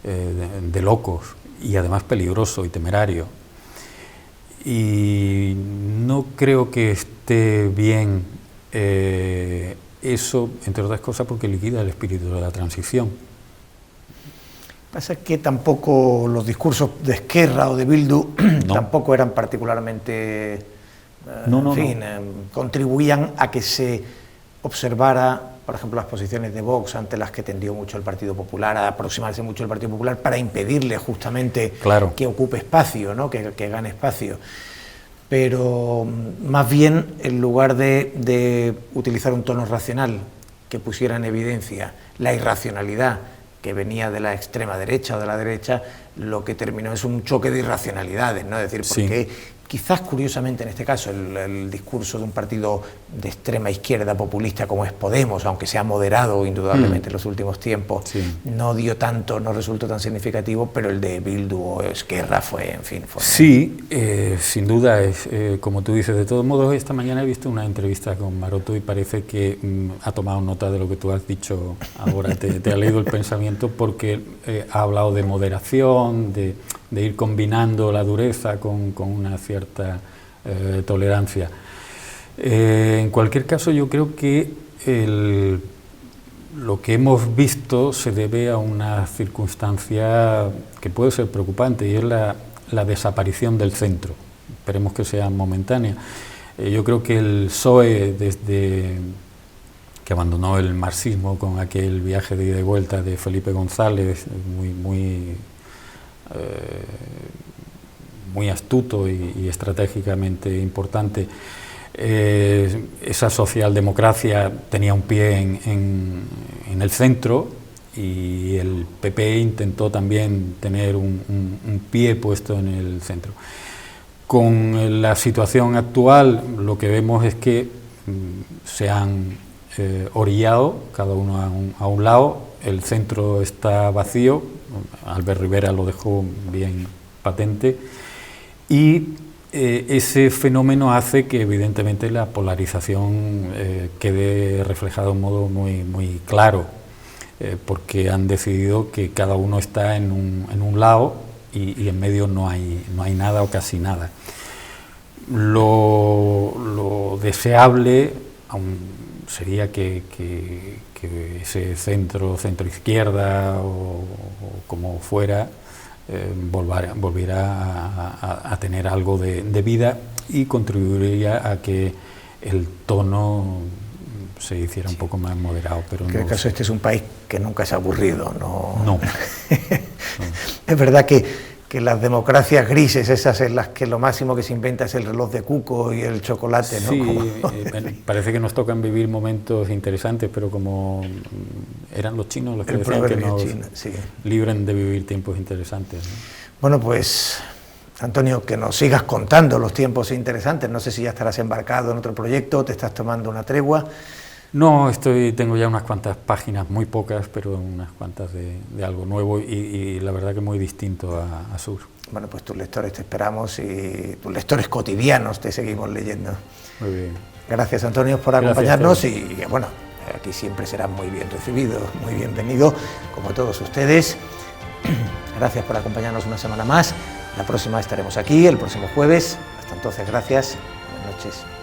de locos y además peligroso y temerario. Y no creo que esté bien eso, entre otras cosas, porque liquida el espíritu de la transición. Pasa que tampoco los discursos de Esquerra o de Bildu tampoco eran particularmente, contribuían a que se observara, por ejemplo, las posiciones de Vox ante las que tendió mucho el Partido Popular, a aproximarse mucho el Partido Popular para impedirle justamente que ocupe espacio, ¿no? que gane espacio. Pero más bien, en lugar de utilizar un tono racional que pusiera en evidencia la irracionalidad que venía de la extrema derecha o de la derecha, lo que terminó es un choque de irracionalidades, ¿no? Es decir, porque quizás curiosamente en este caso el discurso de un partido de extrema izquierda populista como es Podemos, aunque se ha moderado indudablemente en los últimos tiempos, no resultó tan significativo, pero el de Bildu o Esquerra fue. Sí, sin duda, como tú dices. De todos modos, esta mañana he visto una entrevista con Maroto y parece que ha tomado nota de lo que tú has dicho ahora, te ha leído el pensamiento, porque ha hablado de moderación, de ir combinando la dureza con una cierta tolerancia. En cualquier caso, yo creo que lo que hemos visto se debe a una circunstancia que puede ser preocupante, y es la desaparición del centro. Esperemos que sea momentánea. Yo creo que el PSOE, desde que abandonó el marxismo con aquel viaje de ida y vuelta de Felipe González, muy astuto y estratégicamente importante, esa socialdemocracia tenía un pie en el centro, y el PP intentó también tener un pie puesto en el centro. Con la situación actual, lo que vemos es que se han orillado cada uno a un lado. El centro está vacío, Albert Rivera lo dejó bien patente, y ese fenómeno hace que evidentemente la polarización quede reflejada de un modo muy claro, porque han decidido que cada uno está en un lado y en medio no hay nada o casi nada. Lo deseable sería que ese centro izquierda o como fuera volviera a tener algo de vida, y contribuiría a que el tono se hiciera un poco más moderado. Pero en cualquier caso, este es un país que nunca se ha aburrido, ¿no? Es verdad que las democracias grises, esas en las que lo máximo que se inventa es el reloj de cuco y el chocolate, ¿no? Sí, parece que nos tocan vivir momentos interesantes, pero como eran los chinos los que decían que nos libren de vivir tiempos interesantes, ¿no? Bueno, pues, Antonio, que nos sigas contando los tiempos interesantes. No sé si ya estarás embarcado en otro proyecto, te estás tomando una tregua. No, tengo ya unas cuantas páginas, muy pocas, pero unas cuantas de algo nuevo, y la verdad que muy distinto a Sur. Bueno, pues tus lectores te esperamos, y tus lectores cotidianos te seguimos leyendo. Muy bien. Gracias, Antonio, por acompañarnos, y bueno, aquí siempre será muy bien recibido, muy bienvenido, como todos ustedes. Gracias por acompañarnos una semana más. La próxima estaremos aquí, el próximo jueves. Hasta entonces, gracias. Buenas noches.